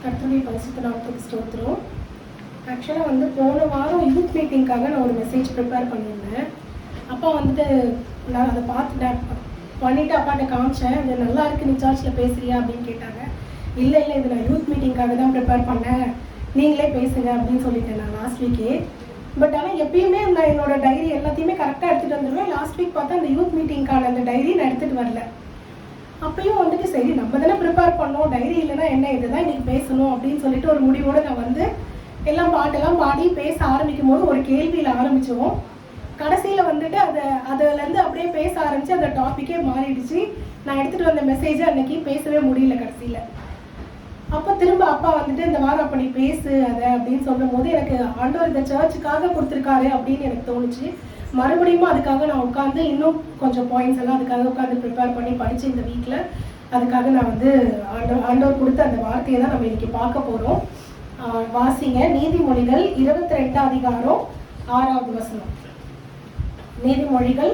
கர்த்தருடைய பரிசுத்த நாமத்துக்கு ஸ்தோத்திரம். ஆக்சுவலாக வந்து போன வாரம் யூத் மீட்டிங்காக நான் ஒரு மெசேஜ் ப்ரிப்பேர் பண்ணியிருந்தேன். அப்பா வந்துட்டு நான் அதை பார்த்துட்டேன் பண்ணிவிட்டு அப்பாட்ட காமிச்சேன். இது நல்லா இருக்குது, நீ சர்ச்சில் பேசுறியா அப்படின்னு கேட்டாங்க. இல்லை இது நான் யூத் மீட்டிங்காக தான் ப்ரிப்பேர் பண்ணேன், நீங்களே பேசுங்க அப்படின்னு சொல்லிட்டேன் நான் லாஸ்ட் வீக்கே. பட் ஆனால் எப்பயுமே நான் என்னோட டைரி எல்லாத்தையுமே கரெக்டாக எடுத்துகிட்டு வந்துடுவேன். லாஸ்ட் வீக் பார்த்தா அந்த யூத் மீட்டிங்கான அந்த டைரி நான் எடுத்துகிட்டு வரல. அப்பயும் வந்துட்டு சரி நம்ம தானே ப்ரிப்பேர் பண்ணோம், டைரி இல்லைன்னா என்ன, இதுதான் இன்றைக்கி பேசணும் அப்படின்னு சொல்லிட்டு ஒரு முடிவோடு நான் வந்து எல்லாம் பாட்டெல்லாம் பாடி பேச ஆரம்பிக்கும் போது ஒரு கேள்வியில் ஆரம்பித்தோம். கடைசியில் வந்துட்டு அதுலேருந்து அப்படியே பேச ஆரம்பித்து அந்த டாப்பிக்கே மாறிடுச்சு. நான் எடுத்துகிட்டு வந்த மெசேஜை அன்றைக்கி பேசவே முடியல கடைசியில். அப்போ திரும்ப அப்பா வந்துட்டு இந்த வாரம் அப்போ நீ பேசு அதை அப்படின்னு சொல்லும் போது எனக்கு ஆண்டவர் இந்த சர்ச்சுக்காக கொடுத்துருக்காரு அப்படின்னு எனக்கு தோணுச்சு. மறுபடியும் அதுக்காக நான் உட்காந்து இன்னும் கொஞ்சம் பாயிண்ட்ஸ் எல்லாம் அதுக்காக உட்காந்து ப்ரிப்பேர் பண்ணி படித்து இந்த வீக்கில் அதுக்காக நான் வந்து ஆண்டவர் கொடுத்த அந்த வார்த்தையை தான் நம்ம இன்னைக்கு பார்க்க போகிறோம். வாசிங்க நீதிமொழிகள் 22 அதிகாரம் 6வது வசனம். நீதிமொழிகள்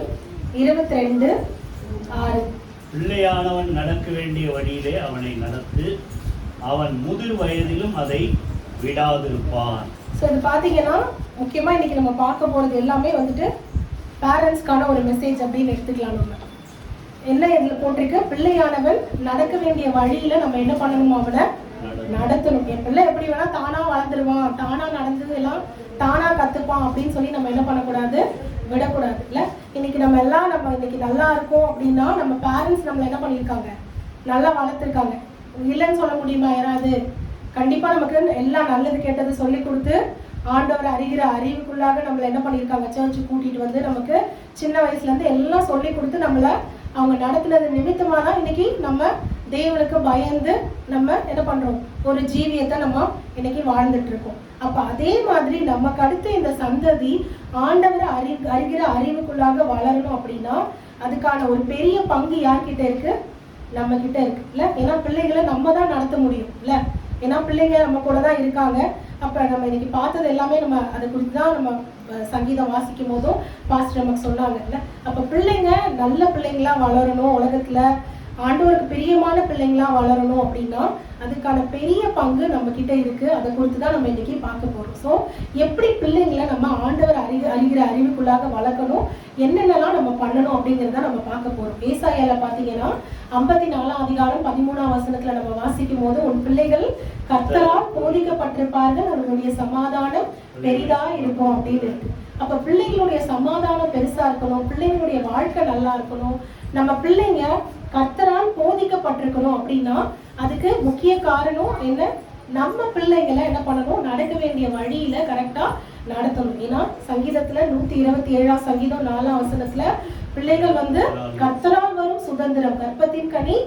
22:6. பிள்ளையானவன் நடக்க வேண்டிய வழியிலே அவனை நடத்து, அவன் முதிர் வயதிலும் அதை விடாதிருப்பான். ஸோ இது பார்த்தீங்கன்னா முக்கியமாக இன்னைக்கு நம்ம பார்க்க போகிறது எல்லாமே வந்துட்டு பேரண்ட்ஸ்க்கான ஒரு மெசேஜ் அப்படின்னு எடுத்துக்கலாம். நம்ம என்ன இதில் போட்டிருக்கு, பிள்ளையானவன் நடக்க வேண்டிய வழியில் நம்ம என்ன பண்ணணும், அவனை நடத்தணும். என் பிள்ளை எப்படி வேணா தானா வளர்ந்துருவான், தானா நடந்தது எல்லாம் தானா கற்றுப்பான் அப்படின்னு சொல்லி நம்ம என்ன பண்ணக்கூடாது, விடக்கூடாது. இல்லை இன்னைக்கு நம்ம எல்லாம் நம்ம இன்னைக்கு நல்லா இருக்கோம் அப்படின்னா நம்ம பேரண்ட்ஸ் நம்மளை என்ன பண்ணியிருக்காங்க, நல்லா வளர்த்துருக்காங்க. இல்லைன்னு சொல்ல முடியுமா யாராவது? கண்டிப்பாக நமக்கு எல்லாம் நல்லது கெட்டது சொல்லி கொடுத்து ஆண்டவரை அறிகிற அறிவுக்குள்ளாக நம்மளை என்ன பண்ணியிருக்காங்க, சர்ச்சுக்கு கூட்டிகிட்டு வந்து நமக்கு சின்ன வயசுலேருந்து எல்லாம் சொல்லி கொடுத்து நம்மளை அவங்க நடத்துனது நிமித்தமாக தான் இன்னைக்கு நம்ம தேவனுக்கு பயந்து நம்ம என்ன பண்ணுறோம், ஒரு ஜீவியத்தை நம்ம இன்னைக்கு வாழ்ந்துட்டு இருக்கோம். அப்போ அதே மாதிரி நமக்கு அடுத்து இந்த சந்ததி ஆண்டவரை அறிகிற அறிவுக்குள்ளாக வளரணும் அப்படின்னா அதுக்கான ஒரு பெரிய பங்கு யார்கிட்ட இருக்கு, நம்ம கிட்ட இருக்கு. இல்லை ஏன்னா பிள்ளைகளை நம்ம தான் நடத்த முடியும். இல்லை ஏன்னா பிள்ளைங்க நம்ம கூட தான் இருக்காங்க. அப்போ நம்ம இன்னைக்கு பார்த்தது எல்லாமே நம்ம அதை குறித்து தான் நம்ம சங்கீதம் வாசிக்கும் போதும் பாஸ்டர் நமக்கு சொன்னாங்க. இல்லை அப்போ பிள்ளைங்க நல்ல பிள்ளைங்களா வளரணும், உலகத்தில் ஆண்டவருக்கு பிரியமான பிள்ளைங்களா வளரணும் அப்படின்னா அதுக்கான பெரிய பங்கு நம்ம கிட்ட இருக்கு. அதை குறித்து தான் நம்ம இன்னைக்கு பார்க்க போறோம். ஸோ எப்படி பிள்ளைங்களை நம்ம ஆண்டவர் அறிகிற அறிவுக்குள்ளாக வளர்க்கணும், என்னென்னலாம் நம்ம பண்ணணும் அப்படிங்கிறத நம்ம பார்க்க போறோம். ஏசாயால பார்த்தீங்கன்னா 54 அதிகாரம் 13ஆம் வசனத்துல நம்ம வாசிக்கும் போது உன் பிள்ளைகள் கர்த்தரால் போதிக்கப்பட்டிருப்பார்கள், அவர்களுடைய சமாதானம் பெரிதா இருக்கும் அப்படின்னு இருக்கு. அப்ப பிள்ளைகளுடைய சமாதானம் பெருசா இருக்கணும், பிள்ளைங்களுடைய வாழ்க்கை நல்லா இருக்கணும், நம்ம பிள்ளைங்க கர்த்தரால் போதிக்கப்பட்டிருக்கணும் அப்படின்னா அதுக்கு முக்கிய காரணம் என்ன, நம்ம பிள்ளைங்களை என்ன பண்ணணும், நடக்க வேண்டிய வழியில கரெக்டா நடத்தணும். ஏன்னா சங்கீதத்துல 127ஆம் சங்கீதம் 4ஆம் வசனத்துல பிள்ளைகள் வந்து கர்த்தரால் வரும் சுதந்திரம், கர்ப்பத்தின் கனி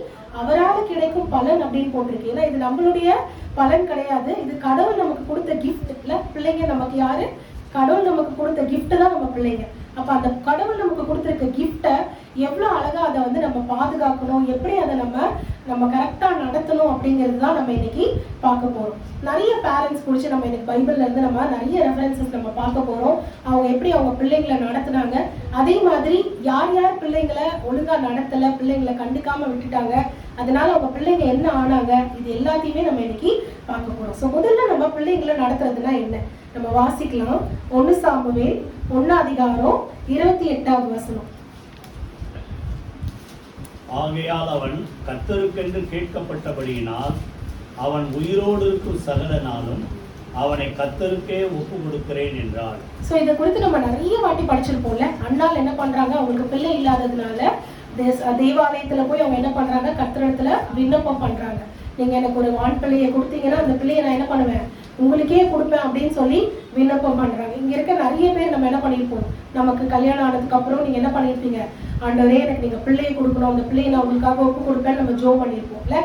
அவரால் கிடைக்கும் பலன் அப்படின்னு போட்டிருக்கு. ஏன்னா இது நம்மளுடைய பலன் கிடையாது, இது கடவுள் நமக்கு கொடுத்த கிஃப்ட். இல்ல பிள்ளைங்க நமக்கு யாரு, கடவுள் நமக்கு கொடுத்த கிஃப்ட் தான் நம்ம பிள்ளைங்க. அப்ப அந்த கடவுள் நமக்கு கொடுத்துருக்க கிஃப்டை எவ்வளோ அழகா அதை வந்து நம்ம பாதுகாக்கணும், எப்படி அதை நம்ம கரெக்டா நடத்தணும் அப்படிங்கிறது தான் நம்ம இன்னைக்கு பார்க்க போறோம். நிறைய பேரண்ட்ஸ் குறித்து நம்ம இன்னைக்கு பைபிள்ல இருந்து நம்ம நிறைய ரெஃபரன்சஸ் நம்ம பார்க்க போறோம். அவங்க எப்படி அவங்க பிள்ளைங்களை நடத்துனாங்க, அதே மாதிரி யார் யார் பிள்ளைங்களை ஒழுங்கா நடத்தல, பிள்ளைங்களை கண்டுக்காம விட்டுட்டாங்க, அதனால அவங்க பிள்ளைங்க என்ன ஆனாங்க, இது எல்லாத்தையுமே நம்ம இன்னைக்கு பார்க்க போறோம். ஸோ முதல்ல நம்ம பிள்ளைங்களை நடத்துறதுனா என்ன நம்ம வாசிக்கலாம். 1 சாமுவேல் 1 அதிகாரம் 28வது வசனம். ஆகையால் அவன் கர்த்தருக்கென்று கேட்கப்பட்டபடியினால் அவன் உயிரோடு இருக்கும் சகல நாளும் அவனை கர்த்தருக்கே ஒப்பு கொடுக்கிறேன் என்றாள். ஸோ இதை குறித்து நம்ம நிறைய வாட்டி படிச்சிருப்போம்ல. அண்ணால் என்ன பண்றாங்க, அவங்களுக்கு பிள்ளை இல்லாததுனால தேவாலயத்துல போய் அவங்க என்ன பண்றாங்க, கர்த்தரிடத்துல விண்ணப்பம் பண்றாங்க. நீங்க எனக்கு ஒரு ஆண் பிள்ளையை கொடுத்தீங்கன்னா அந்த பிள்ளையை நான் என்ன பண்ணுவேன், உங்களுக்கே கொடுப்பேன் அப்படின்னு சொல்லி விண்ணப்பம் பண்றாங்க. இங்க இருக்க நிறைய பேர் நம்ம என்ன பண்ணிருப்போம், நமக்கு கல்யாணம் ஆனதுக்கு அப்புறம் நீங்க என்ன பண்ணிருப்பீங்க, ஆண்டவரே எனக்கு நீங்க பிள்ளையை கொடுக்கணும், அந்த பிள்ளையை நான் உங்களுக்காக ஒப்பு கொடுப்பேன்னு நம்ம ஜோ பண்ணிருப்போம்ல.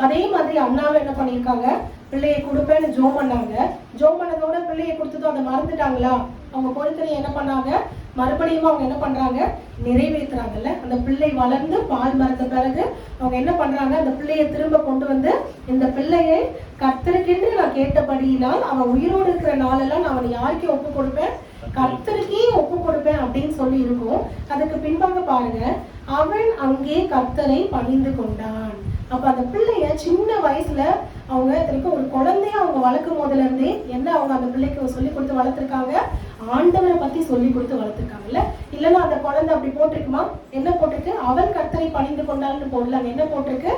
அதே மாதிரி அண்ணாவும் என்ன பண்ணிருக்காங்க, பிள்ளையை கொடுப்பேன்னு ஜோ பண்ணாங்க. ஜோ பண்ணதோட பிள்ளையை கொடுத்ததும் அதை மறந்துட்டாங்களா, அவங்க பொறுத்தனை என்ன பண்ணாங்க, மறுபடியும் அவங்க என்ன பண்றாங்க, நிறைவேற்றுறாங்கல்ல. அந்த பிள்ளை வளர்ந்து பால் மறந்த பிறகு அவங்க என்ன பண்றாங்க, அந்த பிள்ளையை திரும்ப கொண்டு வந்து இந்த பிள்ளையை கர்த்தருக்கென்று நான் கேட்டபடியினால் அவன் உயிரோடு இருக்கிற நாளெல்லாம் நான் அவனை யாருக்கே ஒப்பு கொடுப்பேன், கர்த்தருக்கே ஒப்பு கொடுப்பேன் அப்படின்னு சொல்லி இருக்கும். அதுக்கு பின்பாக பாருங்க, அவன் அங்கே கர்த்தரை பணிந்து கொண்டான். அப்ப அந்த பிள்ளைய சின்ன வயசுல அவங்க திரும்ப ஒரு குழந்தைய அவங்க வளர்க்கும் போதுல இருந்தே என்ன அவங்க அந்த பிள்ளைக்கு சொல்லி கொடுத்து வளர்த்துருக்காங்க, ஆண்டவரை பத்தி சொல்லி கொடுத்து வளர்த்துருக்காங்கல்ல. இல்லைன்னா அந்த குழந்தை அப்படி போட்டிருக்குமா, என்ன போட்டிருக்கு, அவன் கர்த்தரை பணிந்து கொண்டான்னு போடல, அங்க என்ன போட்டிருக்கு,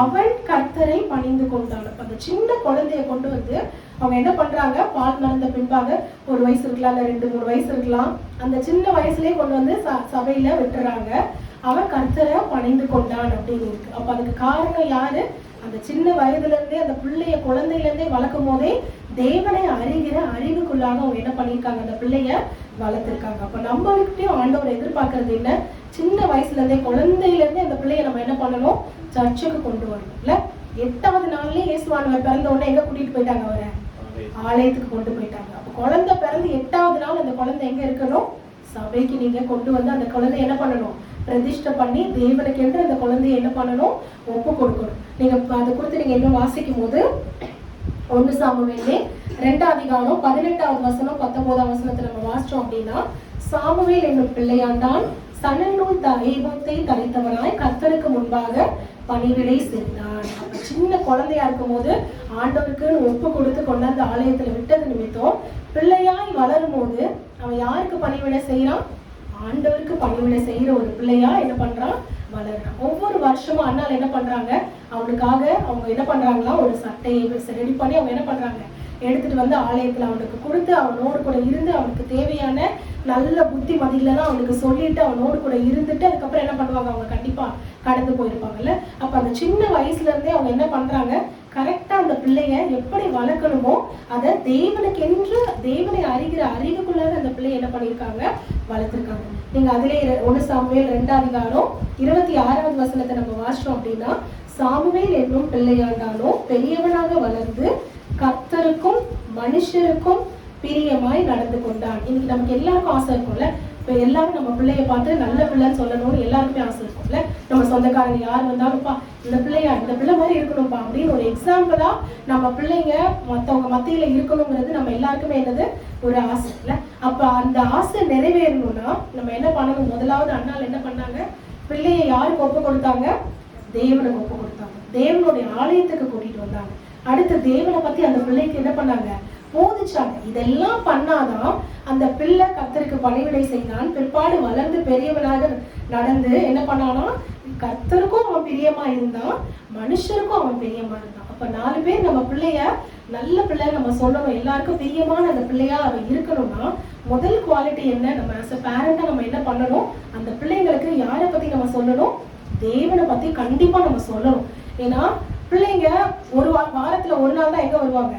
அவன் கர்த்தரை பணிந்து கொண்டான். அப்ப அந்த சின்ன குழந்தைய கொண்டு வந்து அவங்க என்ன பண்றாங்க, பால் மறந்த பின்பாக 1 வயசு இருக்கலாம், இல்ல 2-3 வயசு இருக்கலாம், அந்த சின்ன வயசுலயே கொண்டு வந்து சபையில விட்டுறாங்க. அவன் கர்த்தரை பணிந்து கொண்டான் அப்படின்னு இருக்கு. அப்ப அதுக்கு காரணம் யாரு, அந்த சின்ன வயதுல இருந்தே அந்த பிள்ளைய குழந்தையில இருந்தே வளர்க்கும் போதே தேவனை அறிகிற அறிவுக்குள்ளாக அவங்க என்ன பண்ணிருக்காங்க, அந்த பிள்ளைய வளர்த்திருக்காங்க. அப்ப நம்மகிட்டயும் ஆண்டவர் எதிர்பார்க்கறது என்ன, சின்ன வயசுல இருந்தே குழந்தையில இருந்தே அந்த பிள்ளைய நம்ம என்ன பண்ணணும், சர்ச்சுக்கு கொண்டு வரணும். இல்ல 8வது நாள்லயே இயேசுவானவர் பிறந்த உடனே எங்க கூட்டிட்டு போயிட்டாங்க, அவரை ஆலயத்துக்கு கொண்டு போயிட்டாங்க. அப்ப குழந்தை பிறந்து 8வது நாள் அந்த குழந்தை எங்க இருக்கணும், சபைக்கு நீங்க கொண்டு வந்து அந்த குழந்தை என்ன பண்ணணும், பிரதிஷ்டை பண்ணி தேவனுக்கு என்று அந்த குழந்தைய என்ன பண்ணணும், ஒப்பு கொடுக்கணும். நீங்க அதை குறித்து நீங்க இன்னும் வாசிக்கும் போது 1 சாமுவேலே 2 அதிகாரம் 18வது வசனம் 19ஆம் வசனத்தை நம்ம வாசிச்சோம் அப்படின்னா, சாமுவேல் என்னும் பிள்ளையாண்டான் சணநூல் ஏபோத்தை தரித்தவனாய் கர்த்தருக்கு முன்பாக பணிவிடை செய்தான். அப்ப சின்ன குழந்தையா இருக்கும் போது ஆண்டவருக்கு ஒப்பு கொடுத்து கொண்டாந்து ஆலயத்துல விட்டது நிமித்தம் பிள்ளையாய் வளரும் போது அவன் யாருக்கு பணிவிடை செய்யறான், ஆண்டவருக்கு பணிவிடை செய்யற ஒரு பிள்ளையா என்ன பண்றான், வளர்றான். ஒவ்வொரு வருஷமும் அண்ணால் என்ன பண்றாங்க, அவனுக்காக அவங்க என்ன பண்றாங்களா, ஒரு சட்டையை ரெடி பண்ணி அவங்க என்ன பண்றாங்க, எடுத்துட்டு வந்து ஆலயத்துல அவனுக்கு கொடுத்து அவனோடு கூட இருந்து அவனுக்கு தேவையான நல்ல புத்தி மதியிலாம் அவனுக்கு சொல்லிட்டு அவனோடு கூட இருந்துட்டு அதுக்கப்புறம் என்ன பண்ணுவாங்க, அவங்க கண்டிப்பா கடந்து போயிருப்பாங்கல்ல. அப்ப அந்த சின்ன வயசுல இருந்தே அவங்க என்ன பண்றாங்க, கரெக்டா அந்த பிள்ளைய எப்படி வளர்க்கணுமோ அதை தேவனுக்கென்று தேவனை அறிகிற அறிவுக்குள்ளாக அந்த பிள்ளைய என்ன பண்ணியிருக்காங்க, வளர்த்திருக்காங்க. நீங்க அதிலே 1 சாமுவேல் 2 அதிகாரம் 26வது வசனத்தை நம்ம வாசிச்சோம் அப்படின்னா, சாமுவேல் என்னும் பிள்ளையாண்டானோ பெரியவனாக வளர்ந்து கர்த்தருக்கும் மனுஷருக்கும் பிரியமாய் நடந்து கொண்டான். இன்னைக்கு நமக்கு எல்லாருக்கும் ஆசை இருக்கும்ல, இப்ப எல்லாரும் நம்ம பிள்ளைய பார்த்து நல்ல பிள்ளைன்னு சொல்லணும்னு எல்லாருக்குமே ஆசை இருக்கும்ல. நம்ம சொந்தக்காரங்க யார் வந்தாலும்ப்பா இந்த பிள்ளையா இந்த பிள்ளை மாதிரி இருக்கணும்ப்பா அப்படின்னு ஒரு எக்ஸாம்பிளா நம்ம பிள்ளைங்க மத்தவங்க மத்தியில இருக்கணுங்கிறது நம்ம எல்லாருக்குமே என்னது, ஒரு ஆசை இல்ல. அப்ப அந்த ஆசை நிறைவேறணும்னா நம்ம என்ன பண்ணணும், முதலாவது அண்ணால் என்ன பண்ணாங்க, பிள்ளையை யாருக்கு ஒப்பு கொடுத்தாங்க, தேவனுக்கு ஒப்பு கொடுத்தாங்க. தேவனுடைய ஆலயத்துக்கு கூட்டிட்டு வந்தாங்க. அடுத்து தேவனை பத்தி அந்த பிள்ளைக்கு என்ன பண்ணாங்க, போதிச்சாங்க. இதெல்லாம் பண்ணாதான் அந்த பிள்ளை கர்த்தருக்கு பணிவிடை செய்தான். பிற்பாடு வளர்ந்து பெரியவனாக நடந்து என்ன பண்ணானா, கர்த்தருக்கும் அவன் பிரியமா இருந்தான், மனுஷருக்கும் அவன் பிரியமா இருந்தான். அப்ப 4 பேர் நம்ம பிள்ளைய நல்ல பிள்ளை நம்ம சொல்லணும், எல்லாருக்கும் பிரியமான அந்த பிள்ளையா அவன் இருக்கணும்னா முதல் குவாலிட்டி என்ன, நம்ம ஆஸ் அ பேரண்டா நம்ம என்ன பண்ணணும், அந்த பிள்ளைங்களுக்கு யாரை பத்தி நம்ம சொல்லணும், தேவனை பத்தி கண்டிப்பா நம்ம சொல்லணும். ஏன்னா பிள்ளைங்க ஒரு வாரத்துல ஒரு நாள் தான் எங்க வருவாங்க,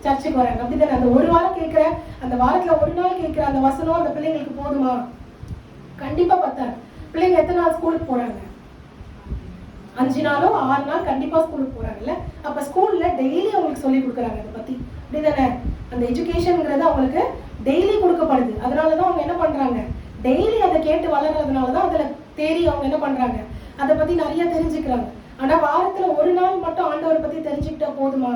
சர்ச்சுக்கு வராங்க. அப்படித்தானே, அந்த ஒரு வாரம் கேட்கிற அந்த வாரத்துல ஒரு நாள் கேட்கிற அந்த வசனம் அந்த பிள்ளைங்களுக்கு போதுமா, கண்டிப்பா பத்தாது. பிள்ளைங்க எத்தனை நாள் ஸ்கூலுக்கு போறாங்க, 5 நாளோ 6 நாள் கண்டிப்பா ஸ்கூலுக்கு போறாங்கல்ல. அப்ப ஸ்கூல்ல டெய்லி அவங்களுக்கு சொல்லி கொடுக்குறாங்க அதை பத்தி, அப்படிதானே. அந்த எஜுகேஷன்ங்கிறது அவங்களுக்கு டெய்லி கொடுக்கப்படுது. அதனாலதான் அவங்க என்ன பண்றாங்க, டெய்லி அதை கேட்டு வளர்றதுனாலதான் அதுல தேடி அவங்க என்ன பண்றாங்க, அதை பத்தி நிறைய தெரிஞ்சுக்கிறாங்க. ஆனா வாரத்துல ஒரு நாள் மட்டும் ஆண்டவரை பத்தி தெரிஞ்சுக்கிட்டா போதுமா,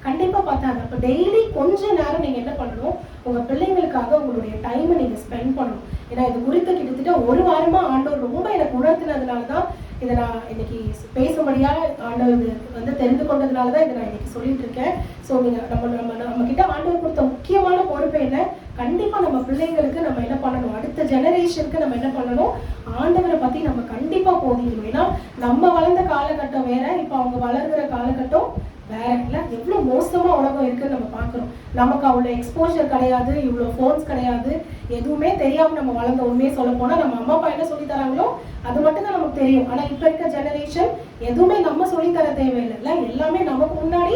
கண்டிப்பா பார்த்தாங்க. அப்ப டெய்லி கொஞ்ச நேரம் நீங்க என்ன பண்ணணும், உங்க பிள்ளைங்களுக்காக உங்களுடைய டைமை நீங்க ஸ்பெண்ட் பண்ணணும். ஏன்னா இது குறித்து கிட்டத்தட்ட ஒரு வாரமா ஆண்டவர் ரொம்ப எனக்கு உணர்த்தினதுனாலதான் இதை நான் இன்னைக்கு பேசும்படியா ஆண்டவர் வந்து தெரிந்து கொண்டதுனாலதான் இதை நான் இன்னைக்கு சொல்லிட்டு இருக்கேன். ஸோ நீங்க நம்ம கிட்ட ஆண்டவர் கொடுத்த முக்கியமான பொறுப்பு என்ன, கண்டிப்பா நம்ம பிள்ளைங்களுக்கு நம்ம என்ன பண்ணணும், அடுத்த ஜெனரேஷனுக்கு நம்ம என்ன பண்ணணும், ஆண்டவரை பத்தி நம்ம கண்டிப்பா போதிக்கணும். ஏன்னா நம்ம வளர்ந்த காலகட்டம் வேற, இப்ப அவங்க வளர்கிற காலகட்டம் வேற இல்ல. எவ்வளவு மோசமா உலகம் இருக்குன்னு நம்ம பாக்குறோம். நமக்கு அவ்வளவு எக்ஸ்போஷர் கிடையாது, இவ்வளவு போன்ஸ் கிடையாது, எதுவுமே தெரியாம நம்ம வளர்ந்த. உண்மையே சொல்ல போனா நம்ம அம்மா அப்பா என்ன சொல்லி தராங்களோ அது மட்டும் தான் நமக்கு தெரியும். ஆனா இப்ப இருக்க ஜெனரேஷன் எதுவுமே நம்ம சொல்லி தர தேவையில்லைல்ல, எல்லாமே நமக்கு முன்னாடி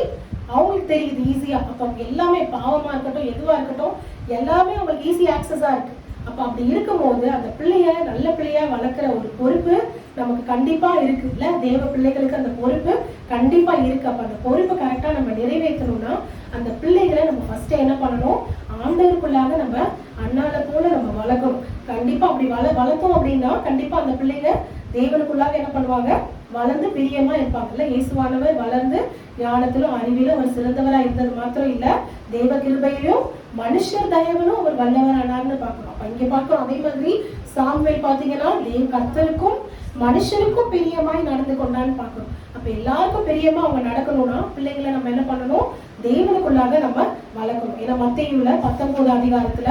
அவங்களுக்கு தெரியுது ஈஸியா. அப்ப எல்லாமே பாவமா இருக்கட்டும் எதுவா இருக்கட்டும் எல்லாமே அவங்களுக்கு ஈஸி ஆக்சஸா இருக்கு. அப்ப அப்படி இருக்கும்போது அந்த பிள்ளைய நல்ல பிள்ளையா வளர்க்குற ஒரு பொறுப்பு நமக்கு கண்டிப்பா இருக்கு இல்ல. தேவ பிள்ளைகளுக்கு அந்த பொறுப்பு கண்டிப்பா இருக்கு. அப்ப அந்த பொறுப்பு கரெக்டா நம்ம நிறைவேற்றணும்னா அந்த பிள்ளைகளை நம்ம ஃபர்ஸ்ட் என்ன பண்ணணும், ஆண்டவருக்குள்ளாக நம்ம அண்ணால போல நம்ம வளர்க்கணும். கண்டிப்பா அப்படி வளர்த்தோம் அப்படின்னா கண்டிப்பா அந்த பிள்ளைங்க தேவனுக்குள்ளாக என்ன பண்ணுவாங்க, வளர்ந்து பிரியமா இருப்பாங்கல்ல. இயேசுவானவர் வளர்ந்து ஞானத்திலும் அறிவிலும் அவர் சிறந்தவரா இருந்தது மாத்திரம் இல்ல, தேவ கிருபையிலும் மனுஷர் தயவனும் அவர் வல்லவர் ஆனார்னு பாக்குறோம். அப்ப இங்க பாக்குறோம். அதே மாதிரி சாமுவேல் பாத்தீங்கன்னா கர்த்தருக்கும் மனுஷனுக்கும் பிரியமாய் நடந்து கொண்டான்னு பார்க்கணும். அப்ப எல்லாருக்கும் பிரியமா அவங்க நடக்கணும்னா பிள்ளைங்களை நம்ம என்ன பண்ணணும், தேவனுக்குள்ளாக நம்ம வளர்க்கணும். ஏன்னா மத்தேயுல 19 அதிகாரத்துல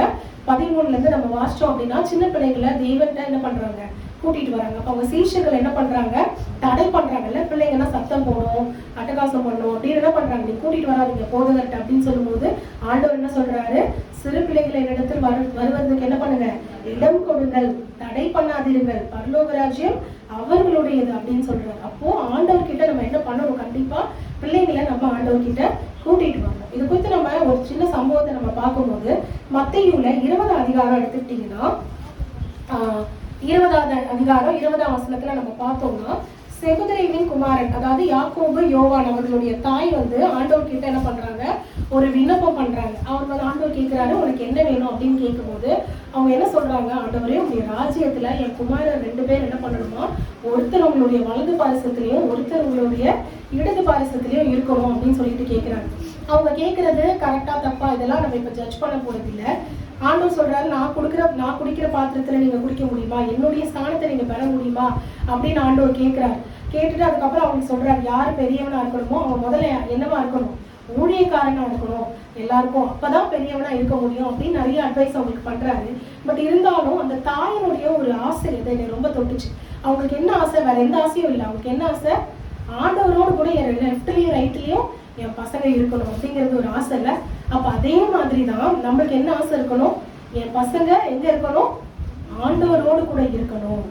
13ல இருந்து நம்ம வாசிச்சோம் அப்படின்னா, சின்ன பிள்ளைங்களை தேவன்கிட்ட என்ன பண்றாங்க, கூட்டிட்டு வராங்க. அப்ப அவங்க சீஷர்கள் என்ன பண்றாங்க, தடை பண்றாங்கல்ல, பிள்ளைங்கன்னா சத்தம் போடும், அட்டகாசம் பண்ணும் அப்படின்னு என்ன பண்றாங்க, நீ கூட்டிட்டு வராதீங்க போதகர்கிட்ட அப்படின்னு சொல்லும்போது ஆண்டவர் என்ன சொல்றாரு, சிறு பிள்ளைகளை இடத்தில் வருவதற்கு என்ன பண்ணுங்க, இடம் கொடுங்கள், தடை பண்ணாதிருங்கள், பரலோக ராஜ்யம் அவர்களுடையது அப்படின்னு சொல்றாரு. அப்போ ஆண்டவர் கிட்ட நம்ம என்ன பண்ணணும், கண்டிப்பா பிள்ளைங்களை நம்ம ஆண்டவர் கிட்ட கூட்டிட்டு வரணும். இது குறித்து நம்ம ஒரு சின்ன சம்பவத்தை நம்ம பார்க்கும்போது, மத்தேயுல 20 அதிகாரம் எடுத்துக்கிட்டீங்கன்னா 20வது அதிகாரம் 20ஆம் வசனத்துல நம்ம பார்த்தோம்னா, செபதேயுவின் குமாரன், அதாவது யாக்கோபு யோவான் அவர்களுடைய தாய் வந்து ஆண்டவர் கிட்ட என்ன பண்றாங்க, ஒரு விண்ணப்பம் பண்றாங்க. அவர் வந்து ஆண்டவர் கேட்கிறாரு, உனக்கு என்ன வேணும் அப்படின்னு கேட்கும்போது அவங்க என்ன சொல்றாங்க, ஆண்டவரே உங்களுடைய ராஜ்யத்துல என் குமாரர் 2 பேர் என்ன பண்ணணுமா, ஒருத்தர் உங்களுடைய வலது பாரிசத்திலையும் ஒருத்தர் உங்களுடைய இடது பாரிசத்திலையும் இருக்கணும் அப்படின்னு சொல்லிட்டு கேட்கிறாங்க. அவங்க கேட்கறது கரெக்டா தப்பா இதெல்லாம் நம்ம இப்ப ஜட்ஜ் பண்ண போறது இல்லை. ஆண்டவர் சொல்றாரு, நான் குடிக்கிற பாத்திரத்துல நீங்க குடிக்க முடியுமா, என்னுடைய ஸ்தானத்தை நீங்க பெற முடியுமா அப்படின்னு ஆண்டவர் கேட்கிறாரு. கேட்டுட்டு அதுக்கப்புறம் அவங்களுக்கு சொல்றாரு, யார் பெரியவனா இருக்கணுமோ அவன் முதல்ல என்னவா இருக்கணும், ஊழியக்காரனா இருக்கணும் எல்லாருக்கும், அப்பதான் பெரியவனா இருக்க முடியும் அப்படின்னு நிறைய அட்வைஸ் அவங்களுக்கு பண்றாரு. பட் இருந்தாலும் அந்த தாயினுடைய ஒரு ஆசை என்னை ரொம்ப தொட்டுச்சு. அவங்களுக்கு என்ன ஆசை, வேற எந்த ஆசையும் இல்லை, அவங்களுக்கு என்ன ஆசை, ஆண்டவரோடு கூட என் லெஃப்ட்லயும் ரைட்லயும் என் பசங்க இருக்கணும் அப்படிங்கிறது ஒரு ஆசை இல்லை. அப்ப அதே மாதிரிதான் நம்மளுக்கு என்ன ஆசை இருக்கணும், என் பசங்க எங்க இருக்கணும், ஆண்டவரோடு கூட இருக்கணும்,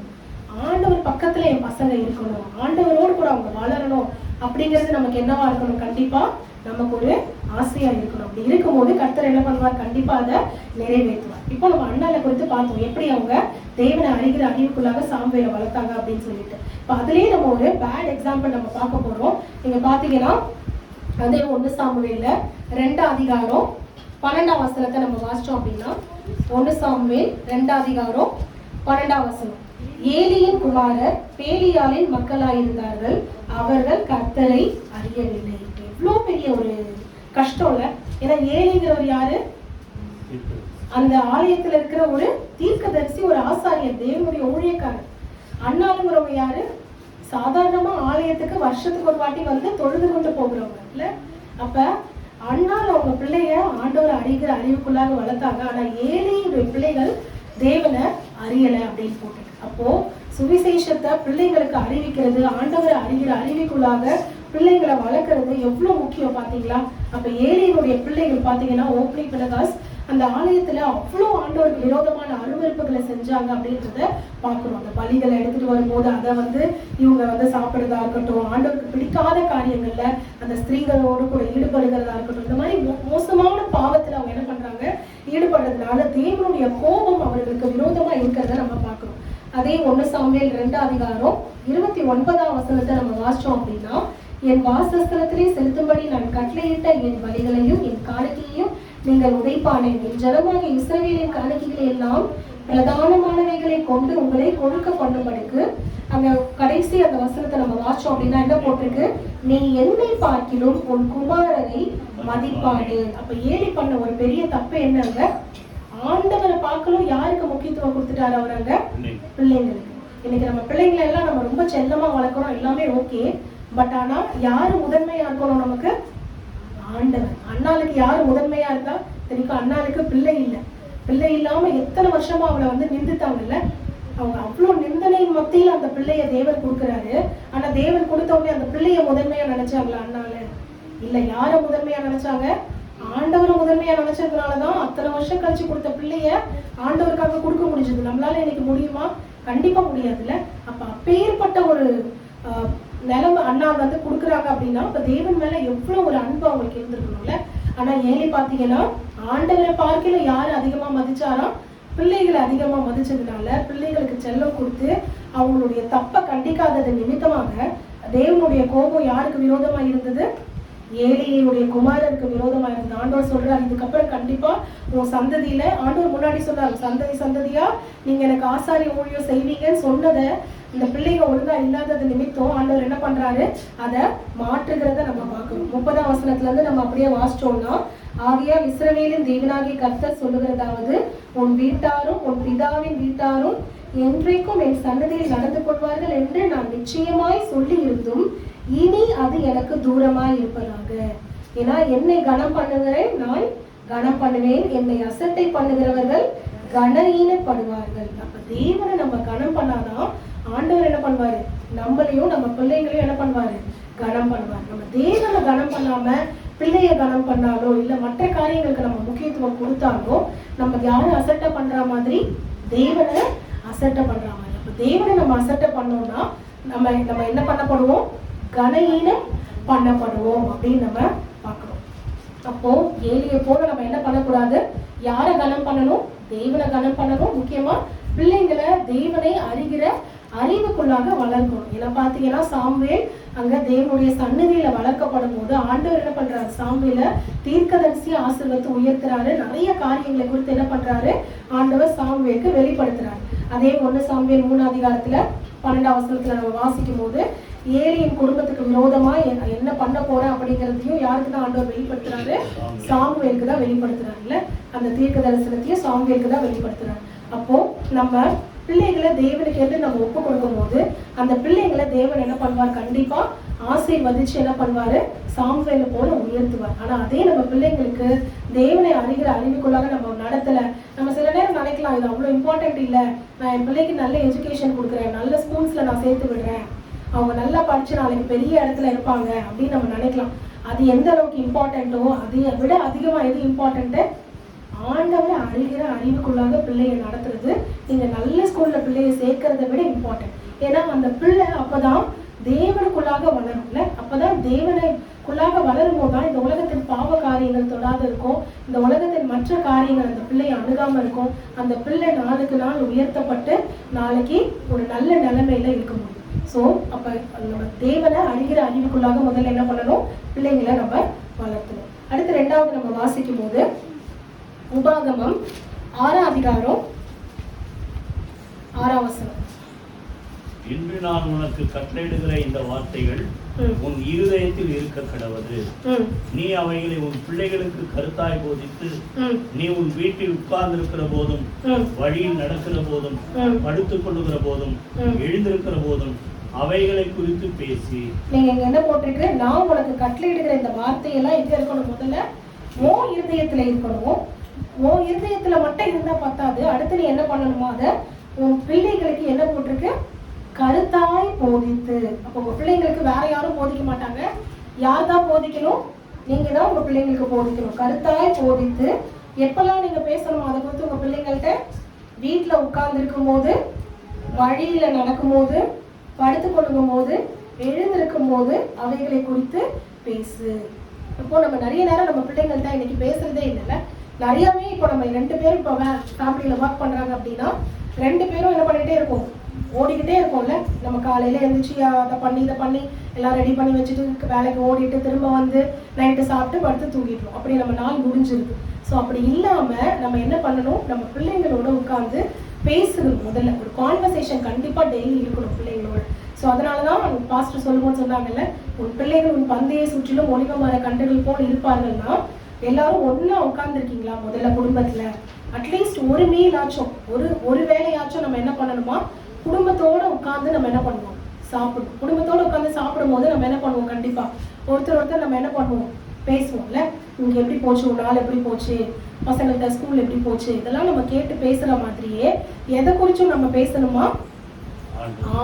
ஆண்டவர் பக்கத்துல என் பசங்க இருக்கணும், ஆண்டவரோடு கூட அவங்க வளரணும் அப்படிங்கிறது நமக்கு என்னவா இருக்கணும், கண்டிப்பா நமக்கு ஒரு ஆசையா இருக்கணும். அப்படி இருக்கும்போது கர்த்தர் என்ன பண்ணுவார், கண்டிப்பா அதை நிறைவேற்றுவார். இப்போ நம்ம அண்ணால குறித்து பார்த்தோம், எப்படி அவங்க தேவனை அறிகிற அறிவுக்குள்ளாக சாமுவேலை வளர்த்தாங்க அப்படின்னு சொல்லிட்டு. இப்போ அதுலயே நம்ம ஒரு பேட் எக்ஸாம்பிள் நம்ம பார்க்க போறோம். நீங்க பாத்தீங்கன்னா அதே 1 சாமுவேல்ல 2 அதிகாரம் 12ஆம் வசனத்தை நம்ம வாசிச்சோம் அப்படின்னா, 1 சாமுவேல் 2 அதிகாரம் 12ஆம் வசனம், ஏலியின் குமாரர் பேலியாலின் மக்களாயிருந்தார்கள், அவர்கள் கர்த்தரை அறியவில்லை. எவ்வளவு பெரிய ஒரு கஷ்டம் இல்ல. ஏன்னா ஏலிங்கிறவர் யாரு, அந்த ஆலயத்துல இருக்கிற ஒரு தீர்க்கதரிசி, ஒரு ஆசாரியர், தேவனுடைய ஊழியக்காரர். அண்ணாளுங்கிறவங்க யாரு, சாதாரணமா ஆலயத்துக்கு வருஷத்துக்கு ஒரு வாட்டி வந்து தொழுது கொண்டு போகிறவங்க இல்ல. அப்ப அண்ணால் அவங்க பிள்ளைய ஆண்டவர் அறிகிற அறிவுக்குள்ளாக வளர்த்தாங்க. ஆனா ஏலியுடைய பிள்ளைகள் தேவனை அறியலை அப்படின்னு போட்டு. அப்போ சுவிசேஷத்தை பிள்ளைங்களுக்கு அறிவிக்கிறது, ஆண்டவரை அறிகிற அறிவுக்குள்ளாக பிள்ளைங்களை வளர்க்கறது எவ்வளவு முக்கியம் பாத்தீங்களா. அப்ப ஏலியினுடைய பிள்ளைகள் பாத்தீங்கன்னா ஓப்னிங் பெனகாஸ் அந்த ஆலயத்துல அவ்வளவு ஆண்டவருக்கு விரோதமான அருவருப்புகளை செஞ்சாங்க அப்படின்றத பாக்குறோம். அந்த பலிகளை எடுத்துட்டு வரும்போது அதை வந்து இவங்க வந்து சாப்பிடுறதா இருக்கட்டும், ஆண்டவருக்கு பிடிக்காத காரியங்கள்ல அந்த ஸ்திரீகளோடு கூட ஈடுபடுகிறதா இருக்கட்டும், இந்த மாதிரி மோசமான பாவத்துல அவங்க என்ன பண்றாங்க, ஈடுபடுறதுனால தேவனுடைய கோபம் அவர்களுக்கு விரோதமா இருக்கிறத நம்ம பாக்குறோம். அதே 1 சாமுவேல் 2 அதிகாரம் 29ஆம் வசனத்தை நம்ம வாசிச்சோம் அப்படின்னா, என் வாசஸ்தலத்திலே செலுத்தும்படி நான் கட்டளையிட்ட என் பலிகளையும் என் காணிக்கையையும் நீங்கள் உதைப்பானேன், என் ஜனமாக இஸ்ரவேலின் காணிக்கைகளை எல்லாம் பிரதானமானவைகளை கொண்டு உங்களை கொழுக்க பண்ணும்படிக்கு. அங்க கடைசி அந்த வசனத்தை நம்ம வாசிச்சோம் அப்படின்னா என்ன போட்டிருக்கு, நீ என்னை பார்க்கிலும் உன் குமாரரை மதிப்பாடு. அப்ப ஏலி பண்ண ஒரு பெரிய தப்பு என்னங்க, ஆண்டவரை பார்க்கலும் யாருக்கு முக்கியத்துவம் கொடுத்துட்டாரு அவர், அங்க பிள்ளைங்களுக்கு. இன்னைக்கு நம்ம பிள்ளைங்களை எல்லாம் நம்ம ரொம்ப செல்லமா வளர்க்கிறோம், எல்லாமே ஓகே. பட் ஆனா யாரு முதன்மையா இருக்கணும், நமக்கு ஆண்டவர். அண்ணாளுக்கு யாரு முதன்மையா இருக்கா தெரியும், அண்ணாளுக்கு பிள்ளை இல்லை. பிள்ளை இல்லாம எத்தனை வருஷமா அவளை வந்து நிந்துட்டாங்கல்ல. அவங்க அவ்வளவு நிந்தனையின் மத்தியில அந்த பிள்ளைய தேவன் கொடுக்குறாரு. ஆனா தேவன் கொடுத்த உடனே அந்த பிள்ளைய முதன்மையா நினைச்சாங்களா அண்ணால? இல்ல. யார முதன்மையா நினைச்சாங்க, ஆண்டவரை முதன்மையா நினைச்சதுனாலதான் அத்தனை வருஷம் கழிச்சு கொடுத்த பிள்ளைய ஆண்டவருக்காக கொடுக்க முடிஞ்சது. நம்மளால இன்னைக்கு முடியுமா? கண்டிப்பா முடியாதுல்ல. அப்ப அப்பேற்பட்ட ஒரு நிலைமை அண்ணா வந்து கொடுக்குறாங்க அப்படின்னா இப்ப தேவன் மேல எவ்வளவு ஒரு அன்பு அவங்களுக்கு இருந்திருக்கணும்ல. ஆனா ஏலி பாத்தீங்கன்னா ஆண்டவரை பார்க்கல யாரு அதிகமா மதிச்சாரா, பிள்ளைகளை அதிகமா மதிச்சதுனால பிள்ளைகளுக்கு செல்லம் கொடுத்து அவங்களுடைய தப்ப கண்டிக்காதது நிமித்தமாக தேவனுடைய கோபம் யாருக்கு விரோதமா இருந்தது, ஏலியுடைய குமாரருக்கு விரோதமா இருந்தது. ஆண்டவர் சொல்றாரு, இதுக்கப்புறம் கண்டிப்பா உன் சந்ததியில, ஆண்டவர் முன்னாடி சொல்றாரு, சந்ததி சந்ததியா நீங்க எனக்கு ஆசாரிய ஊழியம் செய்வீங்கன்னு சொன்னதை இந்த பிள்ளைங்க ஒழுங்கா இல்லாதது நிமித்தம் ஆண்டவர் என்ன பண்றாரு, அதை மாற்றுகிறத நம்ம பார்க்கணும். 30ஆம் வசனத்துல இருந்து நம்ம அப்படியே வாசிச்சோம்னா, ஆகையால் இஸ்ரவேலின் தேவனாகிய கர்த்தர் சொல்லுகிறதாவது, உன் வீட்டாரும் உன் பிதாவின் வீட்டாரும் என்றைக்கும் என் சன்னதியில் நடந்து கொள்வார்கள் என்று நான் நிச்சயமாய் சொல்லி இருந்தும் இனி அது எனக்கு தூரமாய் இருப்பதாக. ஏன்னா என்னை கனம் பண்ணுகிறேன், நான் கனம் பண்ணுவேன், என்னை அசட்டை பண்ணுகிறவர்கள் கனஈனப்படுவார்கள். அப்ப தேவனை நம்ம கனம் பண்ணாதான் ஆண்டவர் என்ன பண்ணுவாரு, நம்மளையும் நம்ம பிள்ளைங்களையும் என்ன பண்ணுவாரு, கனம் பண்ணுவார். நம்ம தேவனை கனம் பண்ணாம பிள்ளைய கனம் பண்ணாலோ இல்ல மற்ற காரியங்களுக்கு நம்ம முக்கியத்துவம் கொடுத்தாலோ நம்ம யாரும் அசட்டை பண்ற மாதிரி தேவனை அசட்டை பண்ற மாதிரி. அப்ப தேவனை நம்ம அசட்டை பண்ணோம்னா நம்ம என்ன பண்ணப்படுவோம், கனஈனம் பண்ணப்படுவோம் அப்படின்னு நம்ம பார்க்கணும். அப்போ ஏலியை போல நம்ம என்ன பண்ணக்கூடாது, யாரை கனம் பண்ணணும், தேவனை கனம் பண்ணணும். முக்கியமா பிள்ளைங்களை தேவனை அறிகிற அறிவுக்குள்ளாக வளர்க்கணும். ஏன்னா பாத்தீங்கன்னா சாமுவேல் அங்க தேவனுடைய சன்னதியில வளர்க்கப்படும் போது ஆண்டவர் என்ன பண்றாரு, சாமுவேல தீர்க்கதரிசி ஆசீர்வதித்து உயர்த்துறாரு. நிறைய காரியங்களை குறித்து என்ன பண்றாரு, ஆண்டவர் சாமுவேலுக்கு வெளிப்படுத்துறாரு. அதே 1 சாமுவேல் 3 அதிகாரத்துல 12ஆம் வசனத்துல நம்ம வாசிக்கும் போது ஏலியின் குடும்பத்துக்கு விரோதமா என்ன பண்ண போறேன் அப்படிங்கிறதையும் யாருக்கு தான் ஆண்டவர் வெளிப்படுத்துறாரு, சாமுவேலுக்கு தான் வெளிப்படுத்துறாரு. இல்ல அந்த தீர்க்க தரிசனத்தையும் சாமுவேலுக்கு தான் வெளிப்படுத்துறாரு. அப்போ நம்ம பிள்ளைகளை தேவனுக்கு என்று நம்ம ஒப்பு கொடுக்கும் போது அந்த பிள்ளைங்களை தேவன் என்ன பண்ணுவார், கண்டிப்பா ஆசீர்வதிச்சு என்ன பண்ணுவாரு, சாமுவேலை போல உயர்த்துவார். ஆனா அதே நம்ம பிள்ளைங்களுக்கு தேவனை அறிகிற அறிவுக்குள்ளாக நம்ம நடத்தல. நம்ம சில நேரம் நினைக்கலாம், இது அவ்வளவு இம்பார்ட்டன்ட் இல்ல, நான் என் பிள்ளைக்கு நல்ல எஜுகேஷன் கொடுக்குறேன், நல்ல ஸ்கூல்ஸ்ல நான் சேர்த்து விடுறேன், அவங்க நல்லா படிச்சு நாளைக்கு பெரிய இடத்துல இருப்பாங்க அப்படின்னு நம்ம நினைக்கலாம். அது எந்த அளவுக்கு இம்பார்ட்டன்ட்டோ அதை விட அதிகமா எது இம்பார்ட்டன்ட்டு, ஆண்டவரை அறிகிற அறிவுக்குள்ளாக பிள்ளையை நடத்துறது, நீங்க நல்ல ஸ்கூல்ல பிள்ளையை சேர்க்கறத விட இம்பார்ட்டன்ட். ஏன்னா அந்த பிள்ளை அப்பதான் தேவனுக்குள்ளாக வளரும்ல. அப்பதான் தேவனுக்குள்ளாக வளரும் போதுதான் இந்த உலகத்தின் பாவ காரியங்கள் தொடாது இருக்கும், இந்த உலகத்தின் மற்ற காரியங்கள் அந்த பிள்ளையை அணுகாம இருக்கும். அந்த பிள்ளை நாளுக்கு நாள் உயர்த்தப்பட்டு நாளைக்கு ஒரு நல்ல நிலைமையில இருக்க முடியும். ஸோ அப்ப நம்ம தேவனை அறிகிற அறிவுக்குள்ளாக முதல்ல என்ன பண்ணணும், பிள்ளைங்களை நம்ம வளர்த்தணும். அடுத்து 2வது நம்ம வாசிக்கும் போது உபாகமம் 6ஆம் அதிகாரம் 6ஆம் வசனம். இன்று நான் உனக்கு கட்டளையிடுகிற இந்த வார்த்தைகள் உன் இருதயத்தில் இருக்க கடவது. நீ அவைகளை உன் பிள்ளைகளுக்கு கருத்தாய் போதித்து நீ உன் வீட்டில் உட்கார்ந்திருக்கிற போதும், வழியில் நடக்கிற போதும், படுத்துக் கொள்ளுகிற போதும், எழுந்திருக்கிற போதும் அவைகளை குறித்து பேசி. நீங்க இங்க என்ன போட்டிருக்கு, நான் உனக்கு கட்டளையிடுகிற இந்த வார்த்தையெல்லாம் எங்க இருக்கணும், முதல்ல உன் இருதயத்துல இருக்கணும். உன் இருதயத்துல மட்டும் இருந்தா பத்தாது, அடுத்து நீ என்ன பண்ணணுமா, அதை உன் பிள்ளைகளுக்கு என்ன போட்டிருக்கு, கருத்தாய் போதித்து. அப்போ உங்க பிள்ளைங்களுக்கு வேற யாரும் போதிக்க மாட்டாங்க, யார் தான் போதிக்கணும், நீங்க தான் உங்க பிள்ளைங்களுக்கு போதிக்கணும். கருத்தாய் போதித்து எப்பெல்லாம் நீங்க பேசணுமோ அதை குறித்து உங்க பிள்ளைங்கள்ட்ட வீட்டுல உட்கார்ந்து இருக்கும் போது, வழியில நடக்கும் போது, படுத்து கொள்ளும் போது, எழுந்திருக்கும் போது அவைகளை குறித்து பேசு. இப்போ நம்ம நிறைய நேரம் நம்ம பிள்ளைங்கள்ட்ட இன்னைக்கு பேசுறதே இல்லைல்ல. நிறையவே இப்போ நம்ம 2 பேரும் இப்போ ஃபேமிலியில ஒர்க் பண்றாங்க அப்படின்னா 2 பேரும் என்ன பண்ணிட்டே இருக்கோம், ஓடிக்கிட்டே இருக்கோம்ல. நம்ம காலையில எழுந்திரிச்சு அதை பண்ணி இதை பண்ணி எல்லாம் ரெடி பண்ணி வச்சுட்டு வேலைக்கு ஓடிட்டு திரும்ப வந்து நைட்டு சாப்பிட்டு படுத்து தூங்கிடுவோம். அப்படி நம்ம நாள் முடிஞ்சிருக்கு. ஸோ அப்படி இல்லாம நம்ம என்ன பண்ணணும், நம்ம பிள்ளைங்களோட உட்கார்ந்து பேசணும். முதல்ல ஒரு கான்வர்சேஷன் கண்டிப்பா டெய்லி இருக்கணும் பிள்ளைங்களோட. ஸோ அதனாலதான் பாஸ்டர் சொல்லும்போது சொன்னாங்கல்ல, உன் பிள்ளைகள் உன் பந்தையை சுற்றிலும் ஒளிவ மர கண்டுகள் போல் இருப்பார்கள்னா எல்லாரும் ஒன்னா உட்கார்ந்து இருக்கீங்களா முதல்ல குடும்பத்துல, அட்லீஸ்ட் ஒரு மீல் ஆச்சும் ஒரு வேலையாச்சும் நம்ம என்ன பண்ணணுமா, குடும்பத்தோட உட்கார்ந்து நம்ம என்ன பண்ணுவோம், சாப்பிடுவோம். குடும்பத்தோட உட்கார்ந்து சாப்பிடும் போது நம்ம என்ன பண்ணுவோம், கண்டிப்பா ஒருத்தர் நம்ம என்ன பண்ணுவோம், பேசுவோம்ல. இங்க எப்படி போச்சு, ஒரு நாள் எப்படி போச்சு, பசங்கள்கிட்ட ஸ்கூல் எப்படி போச்சு, இதெல்லாம் நம்ம கேட்டு பேசுற மாதிரியே எதை குறிச்சும் நம்ம பேசணுமா,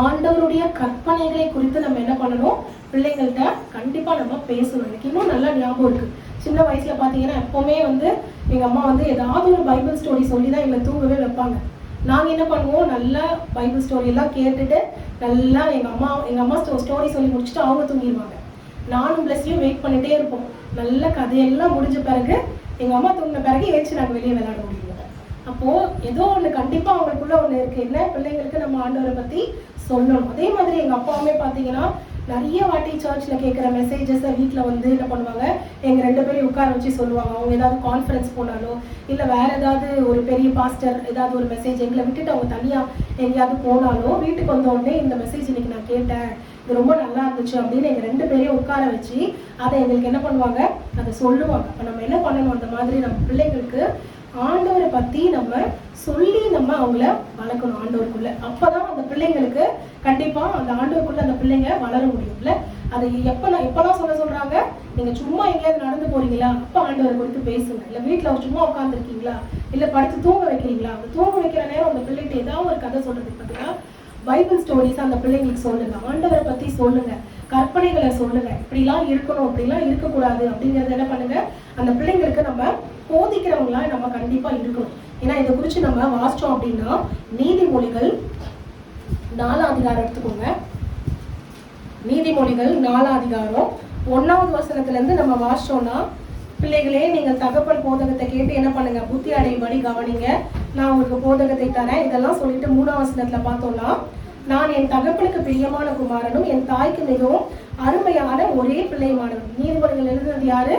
ஆண்டவருடைய கற்பனைகளை குறித்து நம்ம என்ன பண்ணணும், பிள்ளைங்கள்ட்ட கண்டிப்பா நம்ம பேசணும். எனக்கு இன்னும் நல்லா ஞாபகம் இருக்கு, சின்ன வயசுல பாத்தீங்கன்னா எப்பவுமே எங்க அம்மா ஏதாவது ஒரு பைபிள் ஸ்டோரி சொல்லிதான் எங்களை தூங்கவே வைப்பாங்க. நாங்க என்ன பண்ணுவோம், நல்லா பைபிள் ஸ்டோரி எல்லாம் கேட்டுட்டு நல்லா எங்க அம்மா ஸ்டோரி சொல்லி முடிச்சுட்டு அவங்க தூங்கிடுவாங்க. நானும் பிளஸ்லயும் வெயிட் பண்ணிட்டே இருப்போம். நல்ல கதையெல்லாம் முடிஞ்ச பிறகு எங்க அம்மா தூங்கின பிறகு ஏச்சு நாங்க வெளியே விளையாட முடியும். அப்போ ஏதோ ஒண்ணு கண்டிப்பா அவங்களுக்குள்ள ஒண்ணு இருக்கு, என்ன, பிள்ளைங்களுக்கு நம்ம ஆண்டவரை பத்தி சொல்லணும். அதே மாதிரி எங்க அப்பாவுமே பாத்தீங்கன்னா நிறைய வாட்டி சர்ச்ல கேட்குற மெசேஜஸை வீட்டில் என்ன பண்ணுவாங்க, எங்கள் 2 பேரையும் உட்கார வச்சு சொல்லுவாங்க. அவங்க ஏதாவது கான்ஃபரன்ஸ் போனாலோ இல்லை வேற ஏதாவது ஒரு பெரிய பாஸ்டர் ஏதாவது ஒரு மெசேஜ் எங்களை விட்டுட்டு அவங்க தனியாக எங்கேயாவது போனாலும் வீட்டுக்கு வந்த உடனே இந்த மெசேஜ் இன்னைக்கு நான் கேட்டேன், இது ரொம்ப நல்லா இருந்துச்சு அப்படின்னு எங்கள் 2 பேரையும் உட்கார வச்சு அதை எங்களுக்கு என்ன பண்ணுவாங்க, அதை சொல்லுவாங்க. அப்போ நம்ம என்ன பண்ணணும், அந்த மாதிரி நம்ம பிள்ளைங்களுக்கு ஆண்டவரை பத்தி நம்ம சொல்லி நம்ம அவங்கள வளர்க்கணும் ஆண்டவருக்குள்ள. அப்பதான் அந்த பிள்ளைங்களுக்கு கண்டிப்பா அந்த ஆண்டவருக்குள்ள அந்த பிள்ளைங்க வளர முடியும்ல. அதை எப்பெல்லாம் சொல்றாங்க, நீங்க சும்மா எங்கேயாவது நடந்து போறீங்களா, அப்ப ஆண்டவரை குறித்து பேசுங்க. இல்ல வீட்டுல சும்மா உட்கார்ந்து இருக்கீங்களா, இல்ல படுத்து தூங்க வைக்கிறீங்களா, அந்த தூங்க வைக்கிற நேரம் அந்த பிள்ளைகிட்ட ஏதாவது ஒரு கதை சொல்றது பார்த்தீங்கன்னா பைபிள் ஸ்டோரிஸ் அந்த பிள்ளைங்களுக்கு சொல்லுங்க. ஆண்டவரை பத்தி சொல்லுங்க, கற்பனைகளை சொல்லுங்க. இப்படிலாம் இருக்கணும், இப்படிலாம் இருக்கக்கூடாது அப்படிங்கறத என்ன பண்ணுங்க, அந்த பிள்ளைங்களுக்கு நம்ம போதிக்கிறவங்களா நம்ம கண்டிப்பா இருக்கணும். ஏன்னா இதை குறிச்சு நம்ம வாசிச்சோம் அப்படின்னா நீதிமொழிகள் 4ஆம் அதிகாரம் எடுத்துக்கோங்க. நீதிமொழிகள் 4ஆம் அதிகாரம் 1வது வசனத்துல இருந்து நம்ம வாசிச்சோம்னா, பிள்ளைகளே நீங்கள் தகப்பன் போதகத்தை கேட்டு என்ன பண்ணுங்க, புத்தி அடையும்படி கவனிங்க, நான் உங்களுக்கு போதகத்தை தரேன். இதெல்லாம் சொல்லிட்டு 3ஆம் வசனத்துல பார்த்தோம்னா, நான் என் தகப்பனுக்கு பிரியமான குமாரனும் என் தாய்க்கு மிகவும் அருமையான ஒரே பிள்ளையுமானவன். நீதிமொழிகள் எழுதுறது யாரு?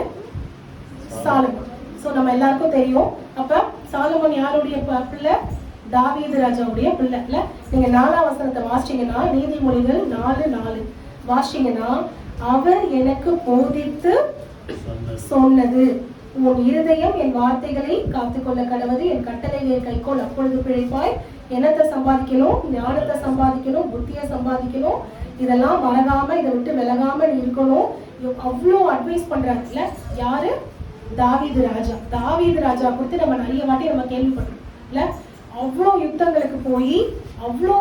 சாலமோன். சோ நம்ம எல்லாருக்கும் தெரியும். அப்ப சாலமோன் யாருடைய பிள்ளை? தாவீது ராஜாவுடைய பிள்ளை. இல்ல நீங்க 4ஆம் வசனத்தை வாசிச்சீங்கன்னா, நீதிமொழிகள் 4:4 வாசிச்சீங்கன்னா, அவர் எனக்கு போதித்து சொன்னது, உன் இருதயம் என் வார்த்தைகளை காத்துக்கொள்ள கடவுது, என் கட்டளையை கைக்கொள், அப்பொழுது பிழைப்பாய். என்னத்தை சம்பாதிக்கணும்? ஞானத்தை சம்பாதிக்கணும், புத்தியை சம்பாதிக்கணும். இதெல்லாம் மறக்காம, இதை விட்டு விலகாம இருக்கணும். அவ்வளோ அட்வைஸ் பண்றாங்கல்ல. யாரு? தாவீது ராஜா. தாவீது ராஜா குறித்து நம்ம நிறைய வாட்டி நம்ம கேள்விப்பட்டோம் இல்ல. அவ்வளோ யுத்தங்களுக்கு போய், அவ்வளோ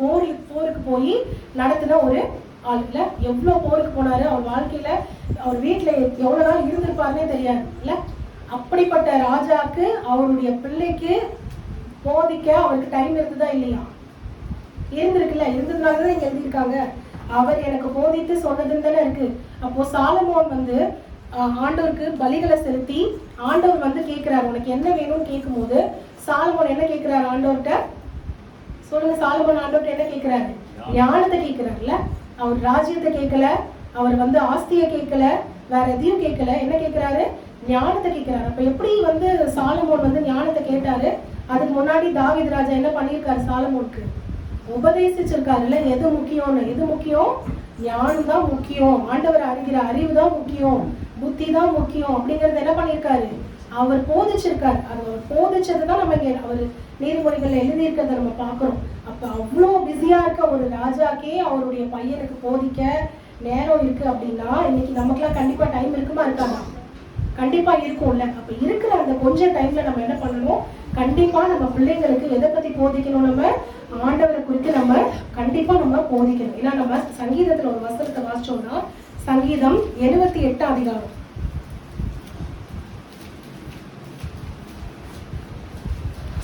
போருக்கு போய் நடத்தின ஒரு ஆள் இல்ல. எவ்வளவு போருக்கு போனாரு, அவர் வாழ்க்கையில அவர் வீட்டுல எவ்வளவு நாள் இருந்திருப்பாருன்னே தெரியாது இல்ல. அப்படிப்பட்ட ராஜாக்கு அவருடைய பிள்ளைக்கு போதிக்க அவருக்கு டைம் இருந்ததா இல்லையா? இருந்திருக்குல்ல. இருந்ததுனாலதான் இங்க எழுதியிருக்காங்க, அவர் எனக்கு போதித்து சொன்னதுன்னு தானே இருக்கு. அப்போ சாலமோன் வந்து ஆண்டவருக்கு பலிகளை செலுத்தி ஆண்டவர் வந்து கேட்கிறாரு, உனக்கு என்ன வேணும்னு கேட்கும் போது சாலமோன் என்ன கேட்கிறாரு ஆண்டவர்கிட்ட? சொல்லுங்க. சாலமோன் ஆண்டவர்கிட்ட என்ன கேட்கிறாரு? ஞானத்தை கேட்கிறாருல்ல. அவர் ராஜ்யத்தை கேட்கல, அவர் வந்து ஆஸ்தியை கேட்கல, வேற எதையும் கேட்கல. என்ன கேட்கிறாரு? ஞானத்தை கேட்கிறாரு. அப்ப எப்படி வந்து சாலமோன் வந்து ஞானத்தை கேட்டாரு? அதுக்கு முன்னாடி தாவீது ராஜா என்ன பண்ணியிருக்காரு? சாலமோனுக்கு உபதேசிச்சிருக்காருல்ல. எது முக்கியம்னு. எது முக்கியம்? ஞானம் தான் முக்கியம், ஆண்டவர் அறிகிற அறிவு தான் முக்கியம், புத்தி தான் முக்கியம் அப்படிங்கறது என்ன பண்ணியிருக்காரு? அவர் போதிச்சிருக்காரு. அவர் போதிச்சதுதான் நம்ம இங்க அவர் நீதிமொழிகள் எழுதியிருக்கிறத நம்ம பாக்குறோம். அப்ப அவ்வளோ பிஸியா இருக்க ஒரு ராஜாக்கே அவருடைய பையனுக்கு போதிக்க நேரம் இருக்கு அப்படின்னா, இன்னைக்கு நமக்குலாம் கண்டிப்பா டைம் இருக்குமா இருக்காதா? கண்டிப்பா இருக்கும்ல. அப்ப இருக்கிற அந்த கொஞ்சம் டைம்ல நம்ம என்ன பண்ணணும், கண்டிப்பா நம்ம பிள்ளைங்களுக்கு எதை பத்தி போதிக்கணும், நம்ம ஆண்டவரை குறித்து நம்ம கண்டிப்பா நம்ம போதிக்கணும். ஏன்னா நம்ம சங்கீதத்துல ஒரு வசனத்தை வாசிச்சோம்னா, சங்கீதம் 78ஆம் அதிகாரம்,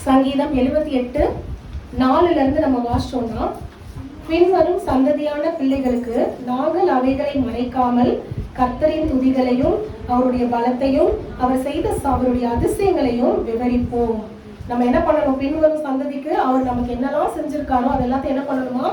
சங்கீதம் 78:4 இருந்து நம்ம வாசிச்சோம்னா, பின்வரும் சந்ததியான பிள்ளைகளுக்கு நாங்கள் அவைகளை மறைக்காமல் கர்த்தரின் துதிகளையும் அவருடைய பலத்தையும் அவர் செய்த அவருடைய அதிசயங்களையும் விவரிப்போம். நம்ம என்ன பண்ணணும்? பின்வரும் சந்ததிக்கு அவர் நமக்கு என்னெல்லாம் செஞ்சிருக்காரோ அதெல்லாத்தையும் என்ன பண்ணணுமா?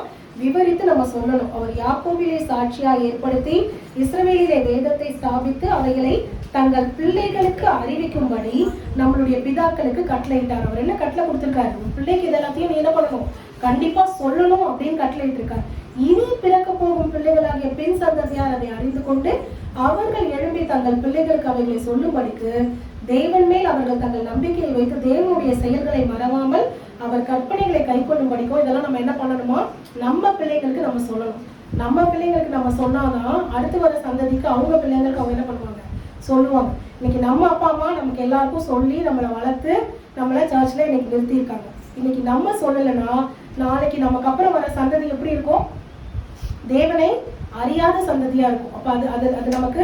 விவரித்து நம்ம சொல்லணும். அவர் யாக்கோபிலே சாட்சியா ஏற்படுத்தி இஸ்ரவேலிலே வேதத்தை ஸ்தாபித்து அவைகளை தங்கள் பிள்ளைகளுக்கு அறிவிக்கும்படி நம்மளுடைய பிதாக்களுக்கு கட்டளையிட்டார். அவர் என்ன கட்டளை கொடுத்திருக்காரு? பிள்ளைக்கு இதெல்லாத்தையும் நீ என்ன பண்ணணும்? கண்டிப்பா சொல்லணும் அப்படின்னு கட்டளையிட்டு இருக்காரு. இனி பிறக்க போகும் பிள்ளைகளாகிய பின் சந்ததியார் அதை அறிந்து கொண்டு அவர்கள் எழும்பி தங்கள் பிள்ளைகளுக்கு அவைகளை சொல்லும்படிக்கு தேவன் மேல் அவர்கள் தங்கள் நம்பிக்கையை வைத்து தேவனுடைய செயல்களை மறவாமல் அவர் கற்பனைகளை கை கொள்ளும்படிக்கும் இதெல்லாம் நம்ம என்ன பண்ணணுமா? நம்ம பிள்ளைகளுக்கு நம்ம சொல்லணும். நம்ம பிள்ளைங்களுக்கு நம்ம சொன்னாதான் அடுத்து வர சந்ததிக்கு அவங்க பிள்ளைங்களுக்கு அவங்க என்ன பண்ணுவாங்க? சொல்லுவாங்க. இன்னைக்கு நம்ம அப்பா அம்மா நமக்கு எல்லாருக்கும் சொல்லி நம்மளை வளர்த்து நம்மள சர்ச்ல இன்னைக்கு நிறுத்தியிருக்காங்க. இன்னைக்கு நம்ம சொல்லலைன்னா நாளைக்கு நமக்கு அப்புறம் வர சந்ததி எப்படி இருக்கும்? தேவனை அறியாத சந்ததியா இருக்கும். அப்ப அது நமக்கு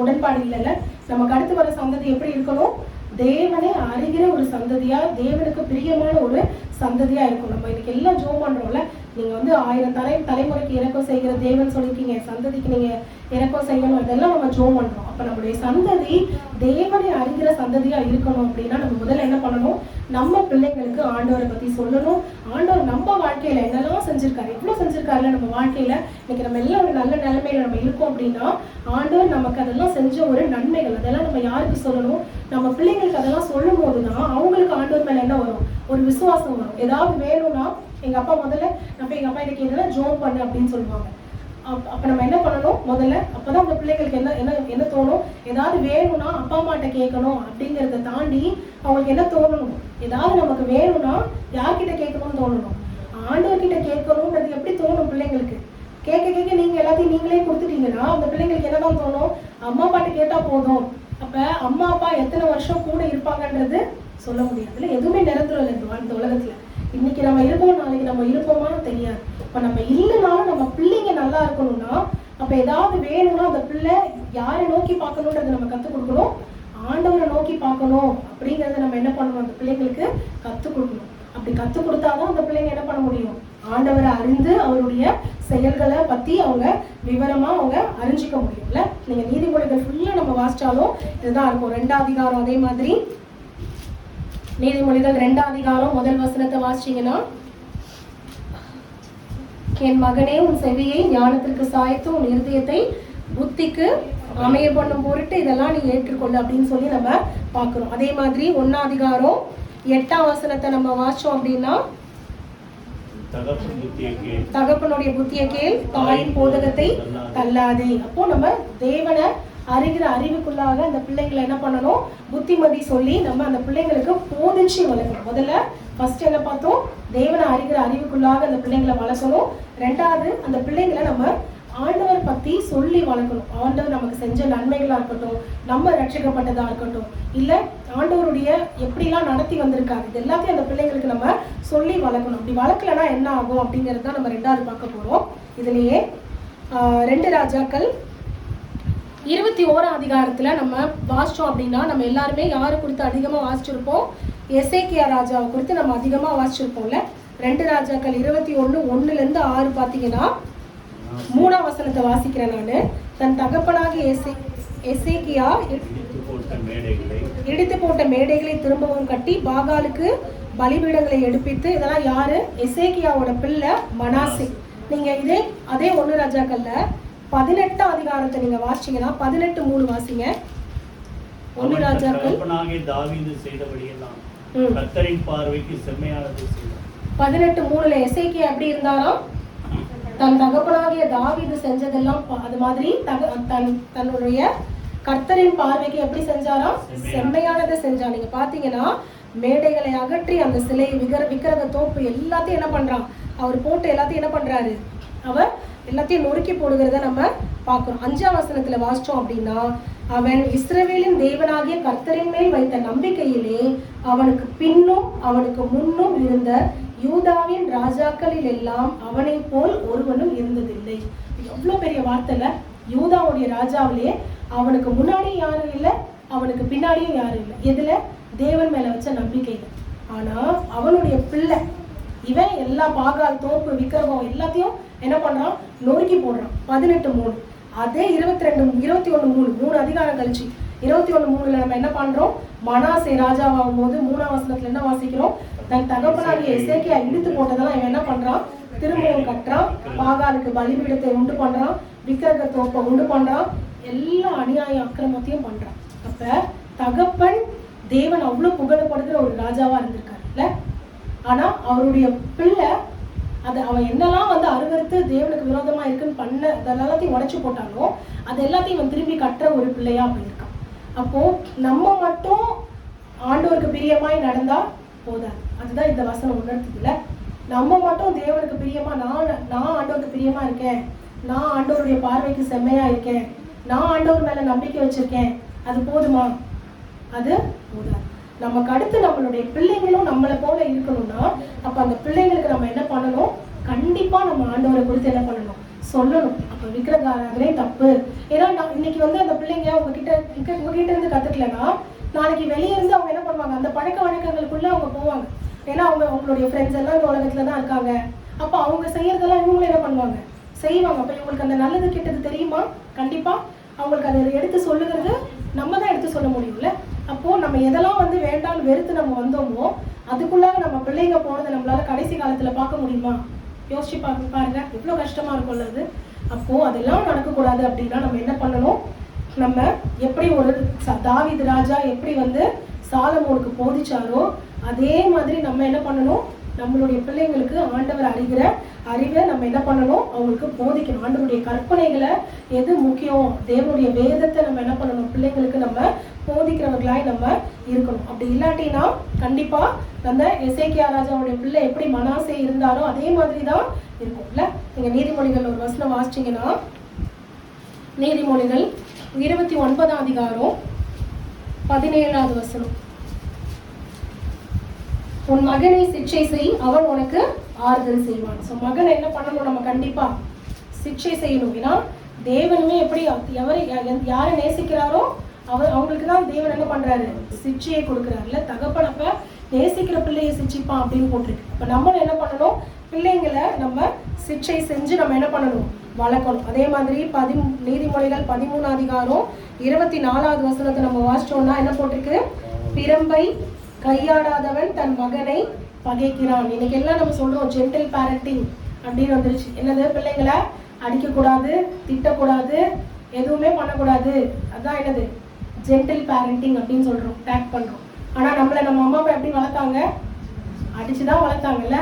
உடன்பாடு இல்லைல்ல. நமக்கு அடுத்து வர சந்ததி எப்படி இருக்கணும்? தேவனை அறிகிற ஒரு சந்ததியா, தேவனுக்கு பிரியமான ஒரு சந்ததியா இருக்கும். நம்ம இன்னைக்கு எல்லாம் ஜோம் பண்றோம்ல, நீங்க வந்து 1000 தலைமுறைக்கு இறக்கம் செய்கிற தேவன் சொல்லிருக்கீங்க, சந்ததிக்கு நீங்க இறக்கம் செய்யணும், இதெல்லாம் நம்ம ஜோம் பண்றோம். அப்ப நம்மளுடைய சந்ததி தேவனை அறிகிற சந்ததியா இருக்கணும் அப்படின்னா நம்ம முதல்ல என்ன பண்ணணும்? நம்ம பிள்ளைங்களுக்கு ஆண்டவரை பத்தி சொல்லணும். ஆண்டவர் நம்ம வாழ்க்கையில என்னெல்லாம் செஞ்சிருக்காரு, எவ்வளவு செஞ்சிருக்காருல நம்ம வாழ்க்கையில. இன்னைக்கு நம்ம எல்லாம் ஒரு நல்ல நிலைமையில நம்ம இருக்கோம் அப்படின்னா ஆண்டவர் நமக்கு அதெல்லாம் செஞ்ச ஒரு நன்மைகள், அதெல்லாம் நம்ம யாருக்கு சொல்லணும்? நம்ம பிள்ளைங்களுக்கு அதெல்லாம் சொல்லும் போதுதான் அவங்களுக்கு ஆண்டவர் மேல என்ன வரும்? ஒரு விசுவாசம் வரும். ஏதாவது வேணும்னா எங்க அப்பா முதல்ல எங்க அப்பா இன்னைக்கு என்னன்னா ஜோம் பண்ணு அப்படின்னு சொல்லுவாங்க. அப்ப நம்ம என்ன பண்ணணும் முதல்ல? அப்பதான் அந்த பிள்ளைங்களுக்கு என்ன என்ன என்ன தோணும்? ஏதாவது வேணும்னா அப்பா அம்மாட்ட கேட்கணும் அப்படிங்கறத தாண்டி அவங்களுக்கு என்ன தோணணும்? ஏதாவது நமக்கு வேணும்னா யார்கிட்ட கேட்கணும்னு தோணணும்? ஆண்டவர்கிட்ட கேட்கணும்ன்றது எப்படி தோணும் பிள்ளைங்களுக்கு? கேட்க கேட்க நீங்க எல்லாத்தையும் நீங்களே கொடுத்துட்டீங்கன்னா அந்த பிள்ளைங்களுக்கு என்னதான் தோணும்? அம்மா அப்பாட்ட கேட்டா போதும். அப்ப அம்மா அப்பா எத்தனை வருஷம் கூட இருப்பாங்கன்றது சொல்ல முடியாதுல்ல. எதுவுமே நிரந்தரம் இல்லை இந்த உலகத்துல. இன்னைக்கு நம்ம இருப்போம், நாளைக்கு நம்ம இருப்போமான்னு தெரியாது. இப்ப நம்ம இல்லைனாலும் நம்ம பிள்ளைங்க நல்லா இருக்கணும்னா அப்ப ஏதாவது வேணும்னா அந்த பிள்ளை யாரை நோக்கி பார்க்கணுன்றதை நம்ம கத்துக் கொடுக்கணும். ஆண்டவரை நோக்கி பார்க்கணும் அப்படிங்கறத நம்ம என்ன பண்ணணும்? அந்த பிள்ளைங்களுக்கு கத்துக் கொடுக்கணும். அப்படி கத்துக் கொடுத்தாதான் அந்த பிள்ளைங்க என்ன பண்ண முடியும்? ஆண்டவரை அறிந்து அவருடைய செயல்களை பத்தி அவங்க விவரமா அவங்க அறிஞ்சிக்க முடியும்ல. நீங்க நீதிமொழிகள் ஃபுல்லா நம்ம வாசிச்சாலும் இதுதான் இருக்கும். 2ஆம் அதிகாரம் அதே மாதிரி நீதிமொழிகள் 2ஆம் அதிகாரம் முதல் வசனத்தை வாசிச்சீங்கன்னா, என் மகனே உன் செவியை ஞானத்திற்கு சாய்த்து உன் இருதயத்தை புத்திக்கு அமைய பண்ணும் பொருட்டு இதெல்லாம் நீ ஏற்றுக்கொள்ளு அப்படின்னு சொல்லி நம்ம பார்க்கிறோம். அதே மாதிரி 1ஆம் அதிகாரம் 8ஆம் வசனத்தை நம்ம வாசிச்சோம் அப்படின்னா, தகப்பனுடைய புத்தியை கேள், தாயின் போதகத்தை தள்ளாதே. அப்போ நம்ம தேவனை அறிகிற அறிவுக்குள்ளாக அந்த பிள்ளைங்களை என்ன பண்ணணும்? புத்திமதி சொல்லி நம்ம அந்த பிள்ளைங்களுக்கு போதிச்சு வளர்க்கணும். முதல்ல ஃபர்ஸ்ட் என்ன பார்த்தோம்? தேவனை அறிகிற அறிவுக்குள்ளாக அந்த பிள்ளைங்களை வளர்க்கணும். 2வது அந்த பிள்ளைங்களை நம்ம ஆண்டவர் பத்தி சொல்லி வளர்க்கணும். ஆண்டவர் நமக்கு செஞ்ச நன்மைகளா இருக்கட்டும், நம்ம ரட்சிக்கப்பட்டதா இருக்கட்டும், இல்ல ஆண்டவருடைய எப்படிலாம் நடத்தி வந்திருக்காரு, இது எல்லாத்தையும் அந்த பிள்ளைங்களுக்கு நம்ம சொல்லி வளர்க்கணும். அப்படி வளர்க்கலன்னா என்ன ஆகும் அப்படிங்கிறது தான் நம்ம 2வது பார்க்க போறோம். இதுலயே 2 ராஜாக்கள் 21ஆம் அதிகாரத்துல நம்ம வாசிச்சோம் அப்படின்னா, நம்ம எல்லாருமே யாரு குறித்து அதிகமா வாசிச்சிருப்போம்? எசேக்கியா ராஜாவை குறித்து நம்ம அதிகமா வாசிச்சிருப்போம்ல. 2 ராஜாக்கள் 21:1-6 பாத்தீங்கன்னா, 3ஆம் வசனத்தை வாசிக்கிறேன் நானு. தன் தகப்பனாகிய எசேக்கியா இடித்து போட்ட மேடைகளை திரும்பவும் கட்டி பாகாலுக்கு பலிபீடங்களை எடுப்பித்து, இதெல்லாம் யாரு? எசேக்கியாவோட பிள்ளை மனாசே. நீங்க அதே 1 ராஜாக்கள்ல 18ஆம் அதிகாரத்தை நீங்க வாசிச்சீங்கன்னா 18:3 வாசிங்க. 1 ராஜாக்கள் தாவீது செய்தபடியெல்லாம் கர்த்தரின் பார்வைக்கு செம்மையானதை செய்தார். 18:3 எசேக்கியா எப்படி இருந்தாராம்? தன் தகப்பனாகிய தாவீது செஞ்சதெல்லாம் அது மாதிரி தன்னுடைய கர்த்தரின் பார்வைக்கு எப்படி செஞ்சாராம்? செம்மையானதை செஞ்சார். நீங்க பாத்தீங்கன்னா மேடைகளை அகற்றி அந்த சிலை விக்கிரக தோப்பு எல்லாத்தையும் என்ன பண்றான்? அவர் போட்டு எல்லாத்தையும் என்ன பண்றாரு? அவர் எல்லாத்தையும் நொறுக்கி போடுகிறத நம்ம பார்க்கிறோம். 5ஆம் வசனத்துல வாசிச்சோம் அப்படின்னா, அவன் இஸ்ரவேலின் தேவனாகிய கர்த்தரின் மேல் வைத்த நம்பிக்கையிலே அவனுக்கு பின்னும் அவனுக்கு முன்னும் இருந்த யூதாவின் ராஜாக்களில் எல்லாம் அவனை போல் ஒருவனும் இருந்ததில்லை. எவ்வளவு பெரிய வார்த்தைல! யூதாவுடைய ராஜாவிலே அவனுக்கு முன்னாடியும் யாரும் இல்லை, அவனுக்கு பின்னாடியும் யாரும் இல்லை. எதுல? தேவன் மேல வச்ச நம்பிக்கையில. ஆனா அவனுடைய பிள்ளை இவன் எல்லா பாகால் தோப்பு விக்கிரகம் எல்லாத்தையும் என்ன பண்றான்? நொறுக்கி போடுறான். 18:3. அதே 21:3 அதிகாரம் கழிச்சு 21:3 நம்ம என்ன பண்றோம்? மனாசே ராஜாவாகும் போது 3ஆம் வசனத்துல என்ன வாசிக்கிறோம்? தன் தகப்பனாகிய எசேக்கியா இடித்து போட்டதெல்லாம் இவன் என்ன பண்றான்? திரும்பவும் கட்டுறான். பாகாலுக்கு பலிபீடத்தை உண்டு பண்றான், விக்கிரக தோப்பை உண்டு பண்றான், எல்லா அநியாய அக்கிரமத்தையும் பண்றான். அப்ப தகப்பன் தேவன் அவ்வளவு புகழப்படுகிற ஒரு ராஜாவா இருந்திருக்காரு இல்ல. ஆனா அவருடைய பிள்ளை அவன் என்னெல்லாம் அருவருத்து தேவனுக்கு விரோதமா இருக்குன்னு பண்ண அதெல்லாத்தையும் உடைச்சு போட்டானோ அது எல்லாத்தையும் இவன் திரும்பி கட்டுற ஒரு பிள்ளையா இருக்கான். அப்போ நம்ம மட்டும் ஆண்டவருக்கு பிரியமாய் நடந்தா போதாது. அதுதான் இந்த வசனம் உணர்த்துதுல. நம்ம மட்டும் தேவனுக்கு பிரியமா நான் ஆண்டவருக்கு பிரியமா இருக்கேன், நான் ஆண்டவருடைய பார்வைக்கு செம்மையா இருக்கேன், நான் ஆண்டவர் மேல நம்பிக்கை வச்சிருக்கேன், அது போதுமா? அது போதாது. நமக்கு அடுத்து நம்மளுடைய பிள்ளைங்களும் நம்மளை போல இருக்கணும்னா அப்ப அந்த பிள்ளைங்களுக்கு நம்ம என்ன பண்ணணும்? கண்டிப்பா நம்ம ஆண்டவரை குறித்து என்ன பண்ணணும்? சொல்லணும். அப்ப விக்கிரகாரங்களே தப்பு. ஏன்னா இன்னைக்கு அந்த பிள்ளைங்க உங்ககிட்ட இருந்து கத்துக்கலன்னா நாளைக்கு வெளியே இருந்து அவங்க என்ன பண்ணுவாங்க? அந்த பழக்க வழக்கங்களுக்குள்ள அவங்க போவாங்க. ஏன்னா அவங்களுடைய ஃப்ரெண்ட்ஸ் எல்லாம் இந்த உலகத்துலதான் இருக்காங்க. அப்ப அவங்க செய்யறதெல்லாம் இவங்களும் என்ன பண்ணுவாங்க? செய்வாங்க. அப்ப இவங்களுக்கு அந்த நல்லது கெட்டது தெரியுமா? கண்டிப்பா அவங்களுக்கு அதை எடுத்து சொல்லுகிறது நம்ம தான் எடுத்து சொல்ல முடியும்ல. அப்போ நம்ம எதெல்லாம் வேண்டாம்னு வெறுத்து நம்ம வந்தோமோ அதுக்குள்ளாக நம்ம பிள்ளைங்க போனதை நம்மளால கடைசி காலத்துல பார்க்க முடியுமா? யோசிச்சு பாருங்க, எவ்வளவு கஷ்டமா இருக்கும்ல அது. அப்போ அதெல்லாம் நடக்கக்கூடாது அப்படின்னா நம்ம என்ன பண்ணணும்? நம்ம எப்படி ஒரு தாவீது ராஜா எப்படி சாலமோனுக்கு போதிச்சாரோ அதே மாதிரி நம்ம என்ன பண்ணணும்? நம்மளுடைய பிள்ளைங்களுக்கு ஆண்டவர் அறிகிற அறிவை நம்ம என்ன பண்ணணும், அவங்களுக்கு போதிக்கணும். ஆண்டவருடைய கற்பனைகளை எது முக்கியம், தேவனுடைய வேதத்தை நம்ம என்ன பண்ணணும், பிள்ளைங்களுக்கு நம்ம போதிக்கிறவர்களாய் நம்ம இருக்கணும். அப்படி இல்லாட்டினா கண்டிப்பா அந்த எசேக்கியா ராஜாவுடைய பிள்ளை எப்படி மனாசே இருந்தாரோ அதே மாதிரி தான் இருக்கும்ல. நீங்க நீதிமொழிகள் ஒரு வசனம் வாசிச்சீங்கன்னா, நீதிமொழிகள் 29ஆம் அதிகாரம் 17வது வசனம். உன் மகனை சிக்ஷை செய், அவன் உனக்கு ஆறுதல் செய்வான். ஸோ மகனை என்ன பண்ணணும், நம்ம கண்டிப்பா சிக்ஷை செய்யணும். ஏன்னா தேவனுமே எப்படி யாரை நேசிக்கிறாரோ அவங்களுக்கு தான் தேவன் என்ன பண்றாரு, சிக்ஷையை கொடுக்குறாருல. தகப்பனப்ப நேசிக்கிற பிள்ளையை சிக்ஷிப்பான் அப்படின்னு போட்டிருக்கு. அப்ப நம்ம என்ன பண்ணணும், பிள்ளைங்களை நம்ம சிக்ஷை செஞ்சு நம்ம என்ன பண்ணணும், வளர்க்கணும். அதே மாதிரி நீதிமொழிகள் 13ஆம் அதிகாரம் 24வது வசனத்தை நம்ம வாசிச்சோம்னா என்ன போட்டிருக்கு, பிரம்பை கையாடாதவன் தன் மகனை பகைக்கிறான். இன்னைக்கு எல்லாம் நம்ம சொல்றோம் ஜென்டில் பேரண்டிங் அப்படின்னு வந்துருச்சு. என்னது, பிள்ளைங்களை அடிக்கக்கூடாது, திட்டக்கூடாது, எதுவுமே பண்ணக்கூடாது. அதான் என்னது ஜென்டில் பேரண்டிங் அப்படின்னு சொல்றோம், டேக் பண்றோம். ஆனா நம்மளை நம்ம அம்மா அப்பா எப்படி வளர்த்தாங்க, அடிச்சுதான் வளர்த்தாங்கல்ல.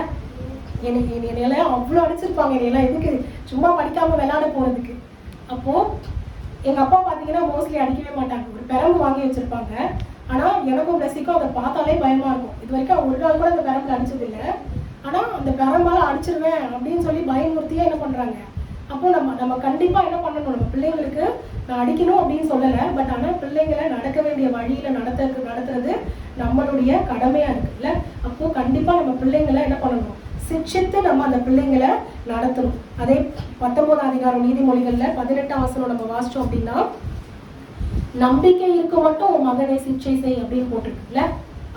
என்னையெல்லாம் அவ்வளோ அடிச்சிருப்பாங்க. என்னையெல்லாம் எதுக்கு, சும்மா படிக்காம விளையாட போறதுக்கு. அப்போ எங்க அப்பா பாத்தீங்கன்னா மோஸ்ட்லி அடிக்கவே மாட்டாங்க, ஒரு பெரம்பு வாங்கி வச்சிருப்பாங்க. ஆனா எனக்கும் பிளஸிக்கும் அதை பார்த்தாலே பயமா இருக்கும். இது வரைக்கும் ஒரு நாள் கூட அந்த பெரம்புல அடிச்சது இல்லை. ஆனா அந்த பெரம்பால அடிச்சிருவேன் அப்படின்னு சொல்லி பயமுறுத்தியே என்ன பண்றாங்க. அப்போ நம்ம கண்டிப்பா என்ன பண்ணணும், நம்ம பிள்ளைங்களுக்கு நான் அடிக்கணும் அப்படின்னு சொல்லலை, பட் ஆனா பிள்ளைங்களை நடக்க வேண்டிய வழியில நடத்துறது நம்மளுடைய கடமையா இருக்குல்ல. அப்போ கண்டிப்பா நம்ம பிள்ளைங்களை என்ன பண்ணணும், சிக்ஷித்து நம்ம அந்த பிள்ளைங்களை நடத்தணும். அதே 19ஆம் அதிகாரம் நீதிமொழிகள்ல 18ஆம் வசனம் நம்ம வாசிச்சோம் அப்படின்னா, நம்பிக்கை இருக்க மட்டும் உன் மகனை சிக்ஷை செய் அப்படின்னு போட்டுருக்குல்ல.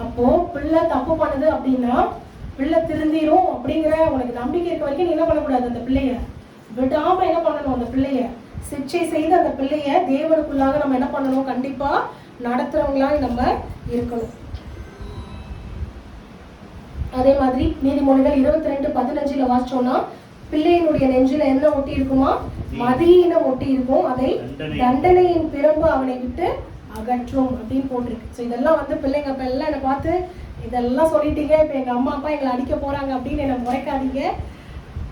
அப்போ பிள்ளை தப்பு பண்ணுது அப்படின்னா பிள்ளை திருந்திரும் அப்படிங்கிற உனக்கு நம்பிக்கை இருக்க வரைக்கும் நீ என்ன பண்ணக்கூடாது, அந்த பிள்ளைய விடாம என்ன பண்ணணும், அந்த பிள்ளைய சிக்ஷை செய்து அந்த பிள்ளைய தேவனுக்குள்ளாக நம்ம என்ன பண்ணணும், கண்டிப்பா நடத்துறவங்களாய் நம்ம இருக்கணும். அதே மாதிரி நீதிமொழிகள் 22:15 வாசிச்சோம்னா, பிள்ளையினுடைய நெஞ்சில என்ன ஒட்டி இருக்குமா, மதியினம் ஒட்டி இருக்கும், அதை தண்டனையின் பிரம்பு அவனை விட்டு அகற்றும் அப்படின்னு போட்டிருக்கு. ஸோ இதெல்லாம் வந்து பிள்ளைங்க இப்ப எல்லாம் என்னை பார்த்து இதெல்லாம் சொல்லிட்டீங்க, இப்ப எங்க அம்மா அப்பா எங்களை அடிக்க போறாங்க அப்படின்னு என்னை முறைக்காதீங்க.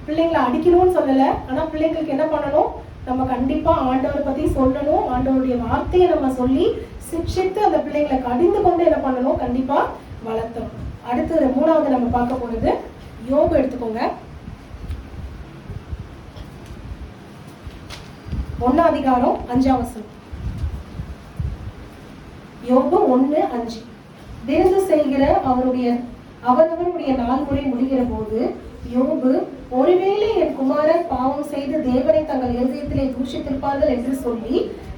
பிள்ளைங்களை அடிக்கணும்னு சொல்லலை, ஆனா பிள்ளைங்களுக்கு என்ன பண்ணணும், நம்ம கண்டிப்பா ஆண்டவரை பத்தி சொல்லணும், ஆண்டவருடைய வார்த்தையை நம்ம சொல்லி சிக்ஷித்து அந்த பிள்ளைங்களை கடிந்து கொண்டு என்ன பண்ணணும், கண்டிப்பா வளர்த்தணும். அடுத்து 3வது நம்ம பார்க்க போறது யோபு. எடுத்துக்கோங்க, 1ஆம் அதிகாரம் 5ஆம் வசனம். யோபு 1:5. விருந்து செய்கிற அவரவருடைய நாள்முறை முடிகிற போது யோபு, ஒருவேளை என் குமாரர் பாவம் செய்து தேவனை தங்கள் இருதயத்திலே தூஷித்திருப்பார்கள் என்று சொல்லி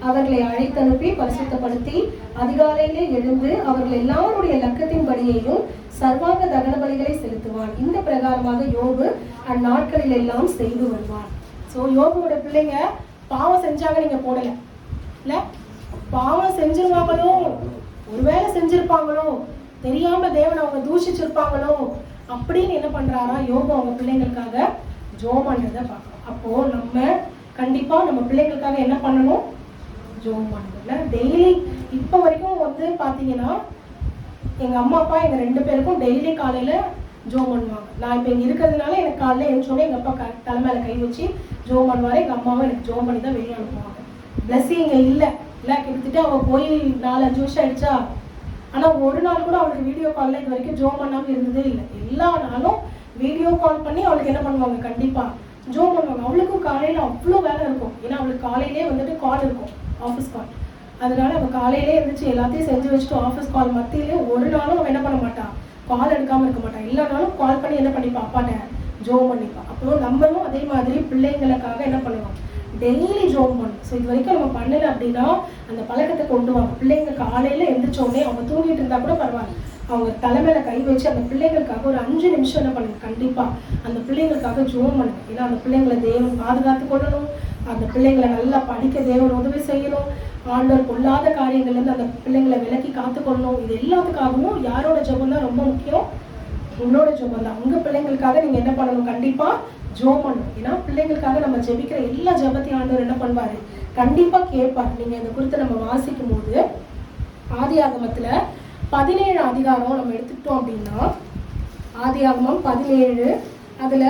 அவர்களை அழைத்தனுப்பி பரிசுத்தப்படுத்தி அதிகாலையிலே எழுந்து அவர்கள் எல்லாருடைய லக்கத்தின்படியையும் சர்வாங்க தகன பலிகளை செலுத்துவான். இந்த பிரகாரமாக யோபு அந்நாட்களில் எல்லாம் செய்து வருவான். ஸோ யோபுவோட பிள்ளைங்க பாவம் செஞ்சாங்க, நீங்க போடல இல்ல, பாவம் செஞ்சிருவாங்களோ, ஒருவேளை செஞ்சிருப்பாங்களோ, தெரியாம தேவனை அவங்க தூஷிச்சிருப்பாங்களோ அப்படின்னு என்ன பண்றாரா யோபு அவங்க பிள்ளைங்களுக்காக ஜோம் பண்றத பார்க்கணும். அப்போ நம்ம கண்டிப்பா நம்ம பிள்ளைங்களுக்காக என்ன பண்ணணும், ஜோம் பண்ணணும். டெய்லி இப்போ வரைக்கும் வந்து பாத்தீங்கன்னா எங்க அம்மா அப்பா எங்க 2 பேருக்கும் டெய்லி காலையில ஜோம் பண்ணுவாங்க. நான் இப்போ இங்க இருக்கிறதுனால எனக்கு காலையில எழுந்தோடனே எங்க அப்பா தலை மேல கை வச்சு ஜோம் பண்ணுவாரு, எங்க அம்மாவும் எனக்கு ஜோம் பண்ணி தான் வெளியே அனுப்புவாங்க. பிளஸ்ஸி இங்க இல்லை கிட்டத்தட்ட அவ போய் 4-5 வருஷம் ஆயிடுச்சா. ஆனா ஒரு நாள் கூட அவளுக்கு வீடியோ கால்ல இது வரைக்கும் ஜோம் பண்ணாம இருந்ததே இல்லை. எல்லா நாளும் வீடியோ கால் பண்ணி அவளுக்கு என்ன பண்ணுவாங்க, கண்டிப்பா ஜோம் பண்ணுவாங்க. அவளுக்கும் காலையில அவ்வளோ வேலை இருக்கும், ஏன்னா அவளுக்கு காலையிலே வந்துட்டு கால் இருக்கும், ஆஃபீஸ் கால். அதனால அவள் காலையிலே இருந்துச்சு எல்லாத்தையும் செஞ்சு வச்சுட்டு ஆஃபீஸ் கால் மத்தியிலே ஒரு நாளும் அவன் என்ன பண்ண மாட்டான், கால் எடுக்காம இருக்க மாட்டான். எல்லா நாளும் கால் பண்ணி என்ன பண்ணிப்பா, அப்பாட்ட ஜோம் பண்ணிப்பா. அப்புறம் நம்மளும் அதே மாதிரி பிள்ளைங்களுக்காக என்ன பண்ணுவோம், டெய்லி ஜோம் பண்ணும். ஸோ இது வரைக்கும் நம்ம பண்ணல அப்படின்னா அந்த பழக்கத்தை கொண்டு வாங்க. பிள்ளைங்க காலையில எந்திரிச்சோடனே அவங்க தூங்கிட்டு இருந்தா கூட பரவாயில்ல, அவங்க தலைமையில கை வச்சு அந்த பிள்ளைங்களுக்காக ஒரு 5 நிமிஷம் என்ன பண்ணுங்க, கண்டிப்பா அந்த பிள்ளைங்களுக்காக ஜோம் பண்ணுங்க. ஏன்னா அந்த பிள்ளைங்களை தேவன் பாதுகாத்து கொள்ளணும், அந்த பிள்ளைங்களை நல்லா படிக்க தேவன் உதவி செய்யணும், ஆண்டவர் கொள்ளாத காரியங்கள்ல இருந்து அந்த பிள்ளைங்களை விலக்கி காத்துக்கொள்ளணும். இது எல்லாத்துக்காகவும் யாரோட ஜெபம் தான் ரொம்ப முக்கியம், உங்களோட ஜெபம் தான். உங்க பிள்ளைங்களுக்காக நீங்க என்ன பண்ணணும், கண்டிப்பா ஜெபம் பண்ணணும். ஏன்னா பிள்ளைங்களுக்காக நம்ம ஜெபிக்கிற எல்லா ஜெபத்தையும் ஆண்டவர் என்ன பண்ணுவாரு, கண்டிப்பா கேட்பார். நீங்க இந்த குறித்து நம்ம வாசிக்கும் போது ஆதியாகமத்துல 17ஆம் அதிகாரம் நம்ம எடுத்துக்கிட்டோம் அப்படின்னா ஆதியாகமம் 17 அதில்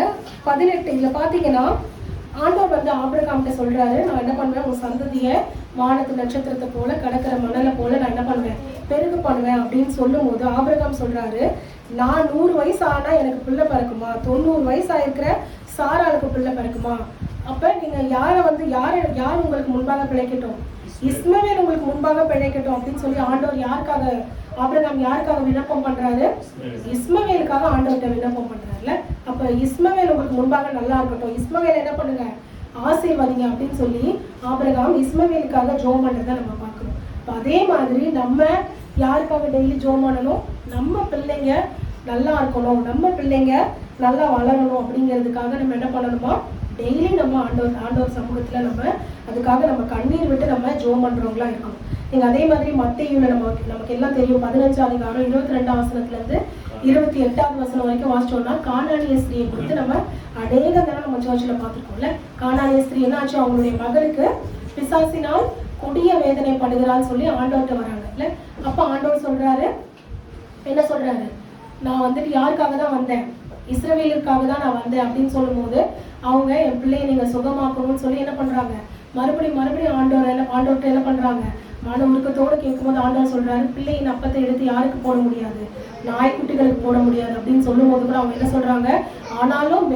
18. இதில் பார்த்தீங்கன்னா ஆண்டவர் வந்து ஆபிரகாம்கிட்ட சொல்றாரு, நான் என்ன பண்ணுவேன், உன் சந்ததியை வானத்து நட்சத்திரத்தை போல கடற்கரை மணலை போல நான் என்ன பண்ணுவேன், பெருகு பண்ணுவேன் அப்படின்னு சொல்லும் போது ஆபிரகாம் சொல்றாரு, நான் 100 வயசு ஆனா எனக்கு பிள்ளை பிறக்குமா, 90 வயசு ஆயிருக்கிற சாராளுக்கு பிள்ளை பிறக்குமா? அப்ப நீங்க யார் உங்களுக்கு முன்பாக பிழைக்கட்டும், இஸ்மவேல் உங்களுக்கு முன்பாக பிழைக்கட்டும் அப்படின்னு சொல்லி ஆண்டவர் ஆபிரகாம் யாருக்காக விண்ணப்பம் பண்றாரு? இஸ்மவேலுக்காக ஆண்டவர்கிட்ட விண்ணப்பம் பண்றாருல. அப்ப இஸ்மவேல் உங்களுக்கு முன்பாக நல்லா இருக்கட்டும், இஸ்மவேல் என்ன பண்ணுங்க, ஆசீர்வதிங்க அப்படின்னு சொல்லி ஆபிரகாம் இஸ்மவேலுக்காக ஜெபம் பண்றதை நம்ம பார்க்கிறோம். அதே மாதிரி நம்ம யாருக்காக டெய்லி ஜெபம் பண்ணணும்? நம்ம பிள்ளைங்க நல்லா இருக்கணும், நம்ம பிள்ளைங்க நல்லா வளரணும் அப்படிங்கிறதுக்காக நம்ம என்ன பண்ணணுமா, டெய்லி நம்ம ஆண்டவர் சமூகத்துல நம்ம அதுக்காக நம்ம கண்ணீர் விட்டு நம்ம ஜெபம் பண்றவங்களா இருக்கணும். நீங்க அதே மாதிரி மத்தேயுல நமக்கு எல்லாம் தெரியும், 15ஆம் அதிகாரம் 22ஆம் வசனத்துல இருந்து 28ஆவது வசனம் வரைக்கும் வாசிச்சோம்னா கானானிய ஸ்திரியை குறித்து நம்ம அநேக தடவை நம்ம சர்ச்சில் பார்த்துருக்கோம்ல. கானானிய ஸ்திரீ என்னாச்சு, அவங்களுடைய மகளுக்கு பிசாசினால் கொடிய வேதனை படுகிறான்னு சொல்லி ஆண்டவர்கிட்ட வராங்க இல்ல. அப்ப ஆண்டவர் சொல்றாரு, என்ன சொல்றாரு, நான் வந்துட்டு யாருக்காக தான் வந்தேன், இஸ்ரவேலுக்காக தான் நான் வந்தேன் அப்படின்னு சொல்லும் போது அவங்க என் பிள்ளையை நீங்க சுகமாக்கணும்னு சொல்லி என்ன பண்றாங்க, மறுபடியும் ஆண்டவர்கிட்ட என்ன பண்றாங்க, மன உருக்கத்தோடு கேட்கும்போது ஆண்டவர் சொல்றாரு, பிள்ளையின் அப்பத்தை எடுத்து யாருக்கு போட முடியாது, நாய்க்குட்டிகளுக்கு போட முடியாது அப்படின்னு சொல்லும் போது கூட அவங்க என்ன சொல்றாங்க, ஆனாலும்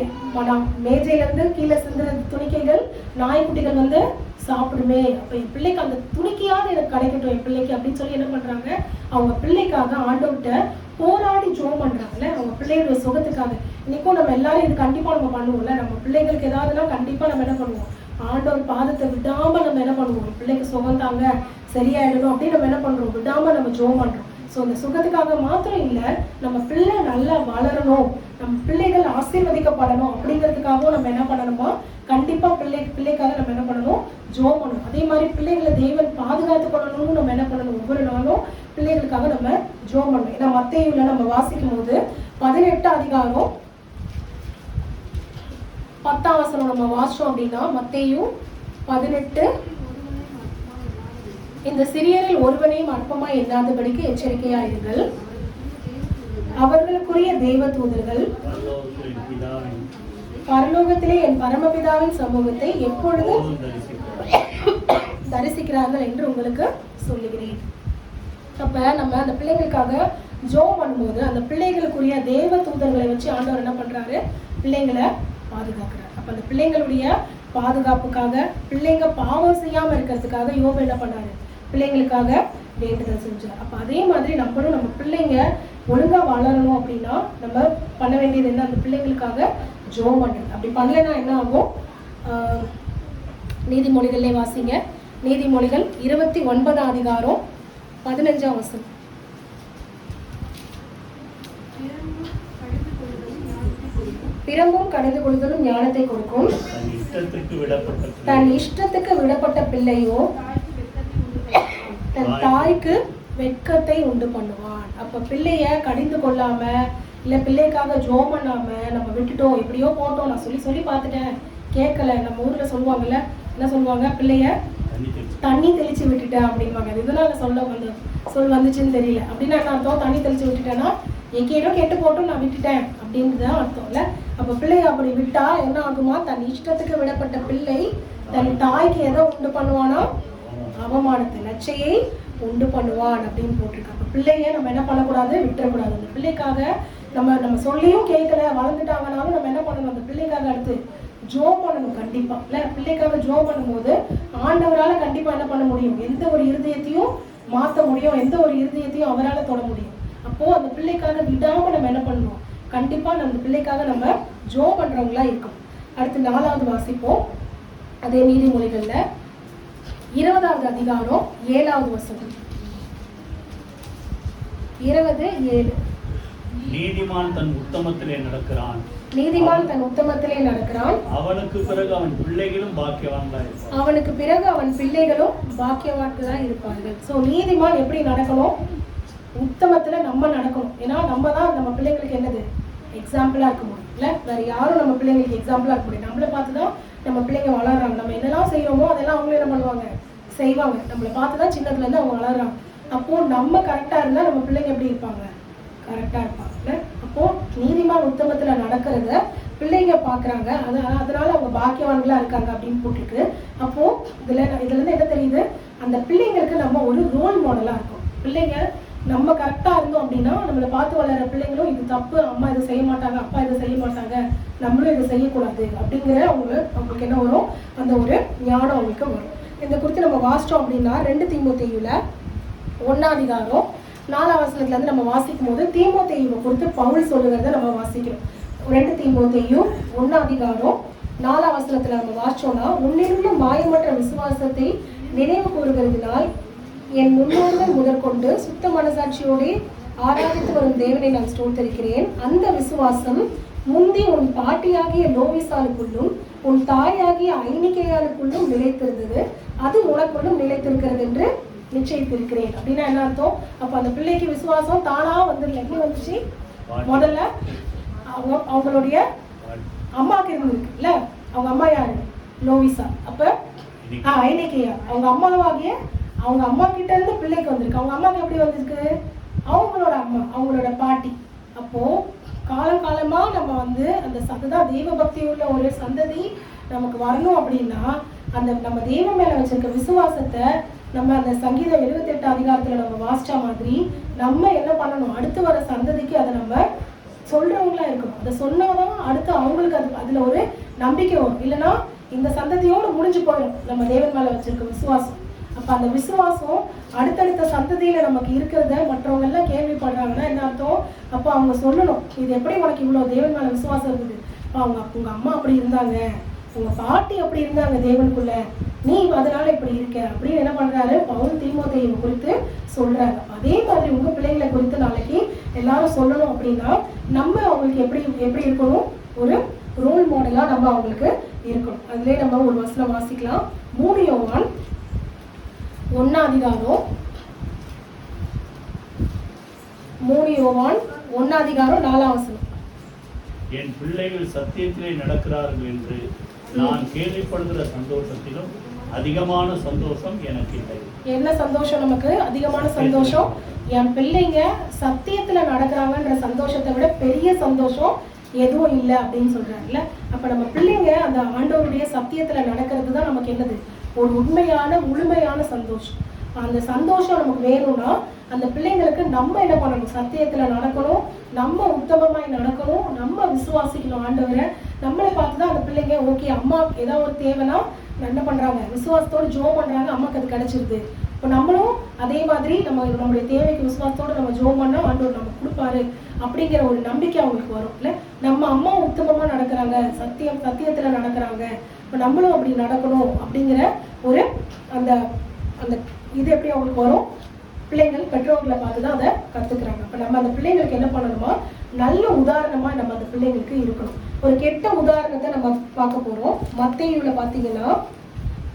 மேஜையில இருந்து கீழே சிந்துற துணிக்கைகள் நாய்க்குட்டிகள் வந்து சாப்பிடுமே, அப்ப என் பிள்ளைக்கு அந்த துணிக்கையாவது எனக்கு கிடைக்கட்டும் என் பிள்ளைக்கு அப்படின்னு சொல்லி என்ன பண்றாங்க, அவங்க பிள்ளைக்காக ஆண்டவர்கிட்ட போராடி ஜெபம் பண்றாங்கல்ல, அவங்க பிள்ளைகளுடைய சுகத்துக்காக. இன்னைக்கும் நம்ம எல்லாரும் இது கண்டிப்பா நம்ம பண்ணுவோம்ல, நம்ம பிள்ளைகளுக்கு ஏதாவதுனா கண்டிப்பா நம்ம என்ன பண்ணுவோம், ஆண்டவர் பாதத்தை விடாம நம்ம என்ன பண்ணுவோம், பிள்ளைக்கு சுகம் தாங்க சரியாயிடணும் அப்படின்னு நம்ம என்ன பண்றோம், விடாம நம்ம ஜெபம் பண்றோம். ஸோ அந்த சுகத்துக்காக மாத்திரம் இல்லை, நம்ம பிள்ளை நல்லா வளரணும், நம்ம பிள்ளைகள் ஆசீர்வதிக்கப்படணும் அப்படிங்கிறதுக்காகவும் நம்ம என்ன பண்ணணுமா, கண்டிப்பா பிள்ளைக்காக நம்ம என்ன பண்ணணும், ஜெபம் பண்ணணும். அதே மாதிரி பிள்ளைகளை தேவன் பாதுகாத்து கொள்ளணும்னு நம்ம என்ன பண்ணணும், ஒவ்வொரு நாளும் பிள்ளைகளுக்காக நம்ம ஜெபம் பண்ணணும். ஏன்னா மத்தேயுல நம்ம வாசிக்கும் போது 18ஆம் அதிகாரம் 10ஆம் வசனம் நம்ம வாசிச்சோம் அப்படின்னா, மத்தேயு 18, இந்த சிறியரில் ஒருவனையும் அற்பமா எண்ணாதபடிக்கு எச்சரிக்கையாயிருங்கள், அவர்களுக்குரிய தேவ தூதர்கள் பரலோகத்திலே என் பரமபிதாவின் சமூகத்தை எப்பொழுதும் தரிசிக்கிறார்கள் என்று உங்களுக்கு சொல்லுகிறேன். அப்ப நம்ம அந்த பிள்ளைகளுக்காக ஜெபம் பண்ணும்போது அந்த பிள்ளைகளுக்குரிய தேவ தூதர்களை வச்சு ஆண்டவர் என்ன பண்றாரு, பிள்ளைங்களை பாதுகாக்கிறார். அப்ப அந்த பிள்ளைங்களுடைய பாதுகாப்புக்காக, பிள்ளைங்க பாவம் செய்யாம இருக்கிறதுக்காக யோபு என்ன பண்ணாரு, பிள்ளைங்களுக்காக வேண்டுதல் செஞ்சார். அப்ப அதே மாதிரி நம்மளும் நம்ம பிள்ளைங்க ஒழுங்கா வளரணும் அப்படின்னா நம்ம பண்ண வேண்டியது என்ன, அந்த பிள்ளைங்களுக்காக ஜெபம் பண்ணுறது. அப்படி பண்ணலைன்னா என்ன ஆகும், நீதிமொழிகளே வாசிங்க, நீதிமொழிகள் 29ஆம் அதிகாரம் 15ஆம் வசனம். பிரம்பும் கடிந்து கொள்ளுதலும் ஞானத்தை கொடுக்கும், தன் இஷ்டத்துக்கு விடப்பட்ட பிள்ளையோ தன் தாய்க்கு வெட்கத்தை உண்டு பண்ணுவான். அப்ப பிள்ளைய கடிந்து கொள்ளாம இல்ல பிள்ளைக்காக ஜெபம் பண்ணாம நம்ம விட்டுட்டோம், எப்படியோ போட்டோம், நான் சொல்லி பார்த்துட்டேன் கேட்கல, நம்ம ஊர்ல சொல்லுவாங்கல்ல, என்ன சொல்லுவாங்க, பிள்ளைய தண்ணி தெளிச்சு விட்டுட்டேன் அப்படின்வாங்க. இதனால சொல் வந்துச்சுன்னு தெரியல. அப்படின்னா என்ன அர்த்தம், தண்ணி தெளிச்சு விட்டுட்டேன்னா எங்கேயோ கெட்டு போட்டும் நான் விட்டுட்டேன் அப்படின்னுதான் அர்த்தம் இல்ல. அப்ப பிள்ளைய அப்படி விட்டா என்ன ஆகுமா, தன் இஷ்டத்துக்கு விடப்பட்ட பிள்ளை தன் தாய்க்கு எதை உண்டு பண்ணுவானா, அவமானத்தை லட்சையை உண்டு பண்ணுவான் அப்படின்னு போட்டிருக்கு. அப்ப பிள்ளைய நம்ம என்ன பண்ணக்கூடாது, விட்டுறக்கூடாது. அந்த பிள்ளைக்காக நம்ம சொல்லியும் கேட்கல, வளர்ந்துட்டாங்கனாலும் நம்ம என்ன பண்ணணும், அந்த பிள்ளைக்காக அடுத்து ஜெபம் பண்ணணும் கண்டிப்பா இல்ல. பிள்ளைக்காக ஜெபம் பண்ணும்போது ஆண்டவரால கண்டிப்பா என்ன பண்ண முடியும், எந்த ஒரு இருதயத்தையும் மாற்ற முடியும், எந்த ஒரு இருதயத்தையும் அவரால் தொட முடியும். அப்போ அந்த பிள்ளைக்காக விடாம நம்ம என்ன பண்ணணும், கண்டிப்பா நம்ம பிள்ளைக்காக நம்ம ஜெபம் பண்றவங்களா இருக்கணும். அடுத்து 4வது வாசிப்போம், அதே நீதிமொழிகள்ல 20ஆவது அதிகாரம் 7ஆவது வசனம். 20:7. நீதிமான் தன் உத்தமத்திலே நடக்கிறான், நீதிமான் தன் உத்தமத்திலே நடக்கிறான், அவனுக்கு பிறகு அவன் பிள்ளைகளும் பாக்கியவான்களா இருப்பார்கள். சோ நீதிமான் எப்படி நடக்கணும், உத்தமத்துல நம்ம நடக்கணும். ஏன்னா நம்ம தான் நம்ம பிள்ளைங்களுக்கு என்னது, எக்ஸாம்பிளா இருக்க முடியும் இல்ல, வேற யாரும் நம்ம பிள்ளைங்களுக்கு எக்ஸாம்பிளா இருக்க முடியும். நம்மளை பார்த்துதான் நம்ம பிள்ளைங்க வளர்றாங்க. நம்ம என்னெல்லாம் செய்யறோமோ அதெல்லாம் அவங்களே என்ன பண்ணுவாங்க, செய்வாங்க. நம்மளை பார்த்துதான் சின்னதுல இருந்து அவங்க வளர்றாங்க. அப்போ நம்ம கரெக்டா இருந்தா நம்ம பிள்ளைங்க எப்படி இருப்பாங்க, கரெக்டா இருப்பாங்க. அப்போ அப்போ நீதிமான் உத்தமத்துல நடக்கிறத பிள்ளைங்க பாக்குறாங்க, அதனால அவங்க பாக்கியவான்களா இருக்காங்க அப்படின்னு போட்டிருக்கு. அப்போ இதுல இருந்து என்ன தெரியுது, அந்த பிள்ளைங்களுக்கு நம்ம ஒரு ரோல் மாடலா இருக்கும். பிள்ளைங்க நம்ம கரெக்டா இருந்தோம் அப்படின்னா நம்மளை பார்த்து வளர்ற பிள்ளைங்களும் இது தப்பு, அம்மா இதை செய்ய மாட்டாங்க, அப்பா இதை செய்ய மாட்டாங்க, நம்மளும் இதை செய்யக்கூடாது அப்படிங்கிற அவங்களுக்கு என்ன வரும், அந்த ஒரு ஞானம் அவங்களுக்கு வரும். இந்த குறித்து நம்ம வாசிச்சோம் அப்படின்னா 2 தீமோத்தேயுல 1:4 நம்ம வாசிக்கும் போது தீமோத்தேயுவை குறித்து பவுல் சொல்லுகிறத நம்ம வாசிக்கிறோம். 2 தீமோத்தேயு 1:4 நம்ம வாசிச்சோம்னா, உன்னிருந்த மாயமற்ற விசுவாசத்தை நினைவு கூறுகிறதுனால் என் முன்னோர்கள் முதற்கொண்டு சுத்த மனசாட்சியோடு ஆராதித்து வரும் தேவனை நான் ஸ்தோத்திரிக்கிறேன். அந்த விசுவாசம் முந்தி உன் பாட்டியாகிய லோவிசாலுக்குள்ளும் உன் தாயாகிய ஐனிகேயாளுக்குள்ளும் நிலைத்திருந்தது, அது உனக்குள்ளும் நிலைத்திருக்கிறது என்று நிச்சயித்திருக்கிறேன். அப்படின்னா என்ன அர்த்தம்? அப்ப அந்த பிள்ளைக்கு விசுவாசம் தானா வந்து எப்படி வந்துச்சு? முதல்ல அவங்களுடைய அம்மாக்கு இருந்திருக்குல்ல, அவங்க அம்மா யாரு? லோவிசா. அப்ப ஐனிகேயா அவங்க அம்மாவாகிய அவங்க அம்மா கிட்ட இருந்து பிள்ளைக்கு வந்திருக்கு. அவங்க அம்மாக்கு எப்படி வந்திருக்கு? அவங்களோட அம்மா, அவங்களோட பாட்டி. அப்போ காலம் காலமா நம்ம வந்து அந்த அதுதான் தெய்வ பக்தி உள்ள ஒரு சந்ததி நமக்கு வரணும் அப்படின்னா அந்த நம்ம தெய்வம் மேல வச்சிருக்க விசுவாசத்தை நம்ம அந்த சங்கீதம் 78 நம்ம வாசிச்சா மாதிரி நம்ம என்ன பண்ணணும், அடுத்து வர சந்ததிக்கு அதை நம்ம சொல்றவங்களா இருக்கணும். அதை சொன்னாதான் அடுத்து அவங்களுக்கு அதுல ஒரு நம்பிக்கை வரும். இல்லைன்னா இந்த சந்ததியோடு முடிஞ்சு போயிடும் நம்ம தேவன் மேல வச்சிருக்க விசுவாசம். அப்ப அந்த விசுவாசம் அடுத்தடுத்த சந்ததியில நமக்கு இருக்கிறத மற்றவங்க எல்லாம் கேள்விப்படுறாங்கன்னா என்ன அர்த்தம்? அப்ப அவங்க சொல்லணும், இது எப்படி உனக்கு இவ்வளவு தேவன் மேல விசுவாசம் இருக்குது? உங்க அம்மா அப்படி இருந்தாங்க, உங்க பாட்டி அப்படி இருந்தாங்க தேவனுக்குள்ள, நீ அதனால இப்படி இருக்க அப்படின்னு என்ன பண்றாரு பவுல் தீமோத்தேயுவை குறித்து சொல்றாரு. அதே மாதிரி உங்க பிள்ளைங்களை குறித்து நாளைக்கு எல்லாரும் சொல்லணும் அப்படின்னா நம்ம அவங்களுக்கு எப்படி இருக்கணும், ஒரு ரோல் மாடலா நம்ம அவங்களுக்கு இருக்கணும். அதுலயே நம்ம ஒரு வசனம் வாசிக்கலாம். 3 யோவான் 1:4 என் பிள்ளைகள் சத்தியத்திலே நடக்கிறார்கள் என்று நான் கேள்விப்படுகிற சந்தோஷத்திலும் அதிகமான சந்தோஷம் எனக்கு இல்லை. என்ன சந்தோஷம் நமக்கு? அதிகமான சந்தோஷம். என் பிள்ளைங்க சத்தியத்துல நடக்கிறாங்கன்ற சந்தோஷத்தை விட பெரிய சந்தோஷம் எதுவும் இல்லை அப்படின்னு சொல்றாருல்ல. அப்ப நம்ம பிள்ளைங்க அந்த ஆண்டவருடைய சத்தியத்துல நடக்கிறது தான் நமக்கு என்னது, ஒரு உண்மையான முழுமையான சந்தோஷம். அந்த சந்தோஷம் நமக்கு வேணும்னா அந்த பிள்ளைங்களுக்கு நம்ம என்ன பண்ணணும், சத்தியத்துல நடக்கணும், நம்ம உத்தமமாய் நடக்கணும், நம்ம விசுவாசிக்கணும் ஆண்டவரை. நம்மளை பார்த்துதான் அந்த பிள்ளைங்க ஓகே அம்மா ஏதாவது ஒரு தேவைன்னா என்ன பண்றாங்க, விசுவாசத்தோடு ஜோம் பண்றாங்க, அம்மாக்கு அது கிடைச்சிருது. இப்போ நம்மளும் அதே மாதிரி நம்மளுடைய தேவைக்கு விசுவாசத்தோடு நம்ம ஜோம் பண்ணா ஆண்டவர் நம்ம கொடுப்பாரு அப்படிங்கிற ஒரு நம்பிக்கை அவங்களுக்கு வரும். இல்லை நம்ம அம்மா உத்தமமா நடக்கிறாங்க, சத்தியத்துல நடக்கிறாங்க, இப்போ நம்மளும் அப்படி நடக்கணும் அப்படிங்கிற ஒரு அந்த அந்த இது எப்படி அவங்களுக்கு வரும்? பிள்ளைங்கள் பெற்றோர்களை பார்த்துதான் அதை கத்துக்கிறாங்க. அப்ப நம்ம அந்த பிள்ளைங்களுக்கு என்ன பண்ணணுமா, நல்ல உதாரணமா நம்ம அந்த பிள்ளைங்களுக்கு இருக்கணும். ஒரு கெட்ட உதாரணத்தை நம்ம பார்க்க போறோம். மத்தேயுல பாத்தீங்கன்னா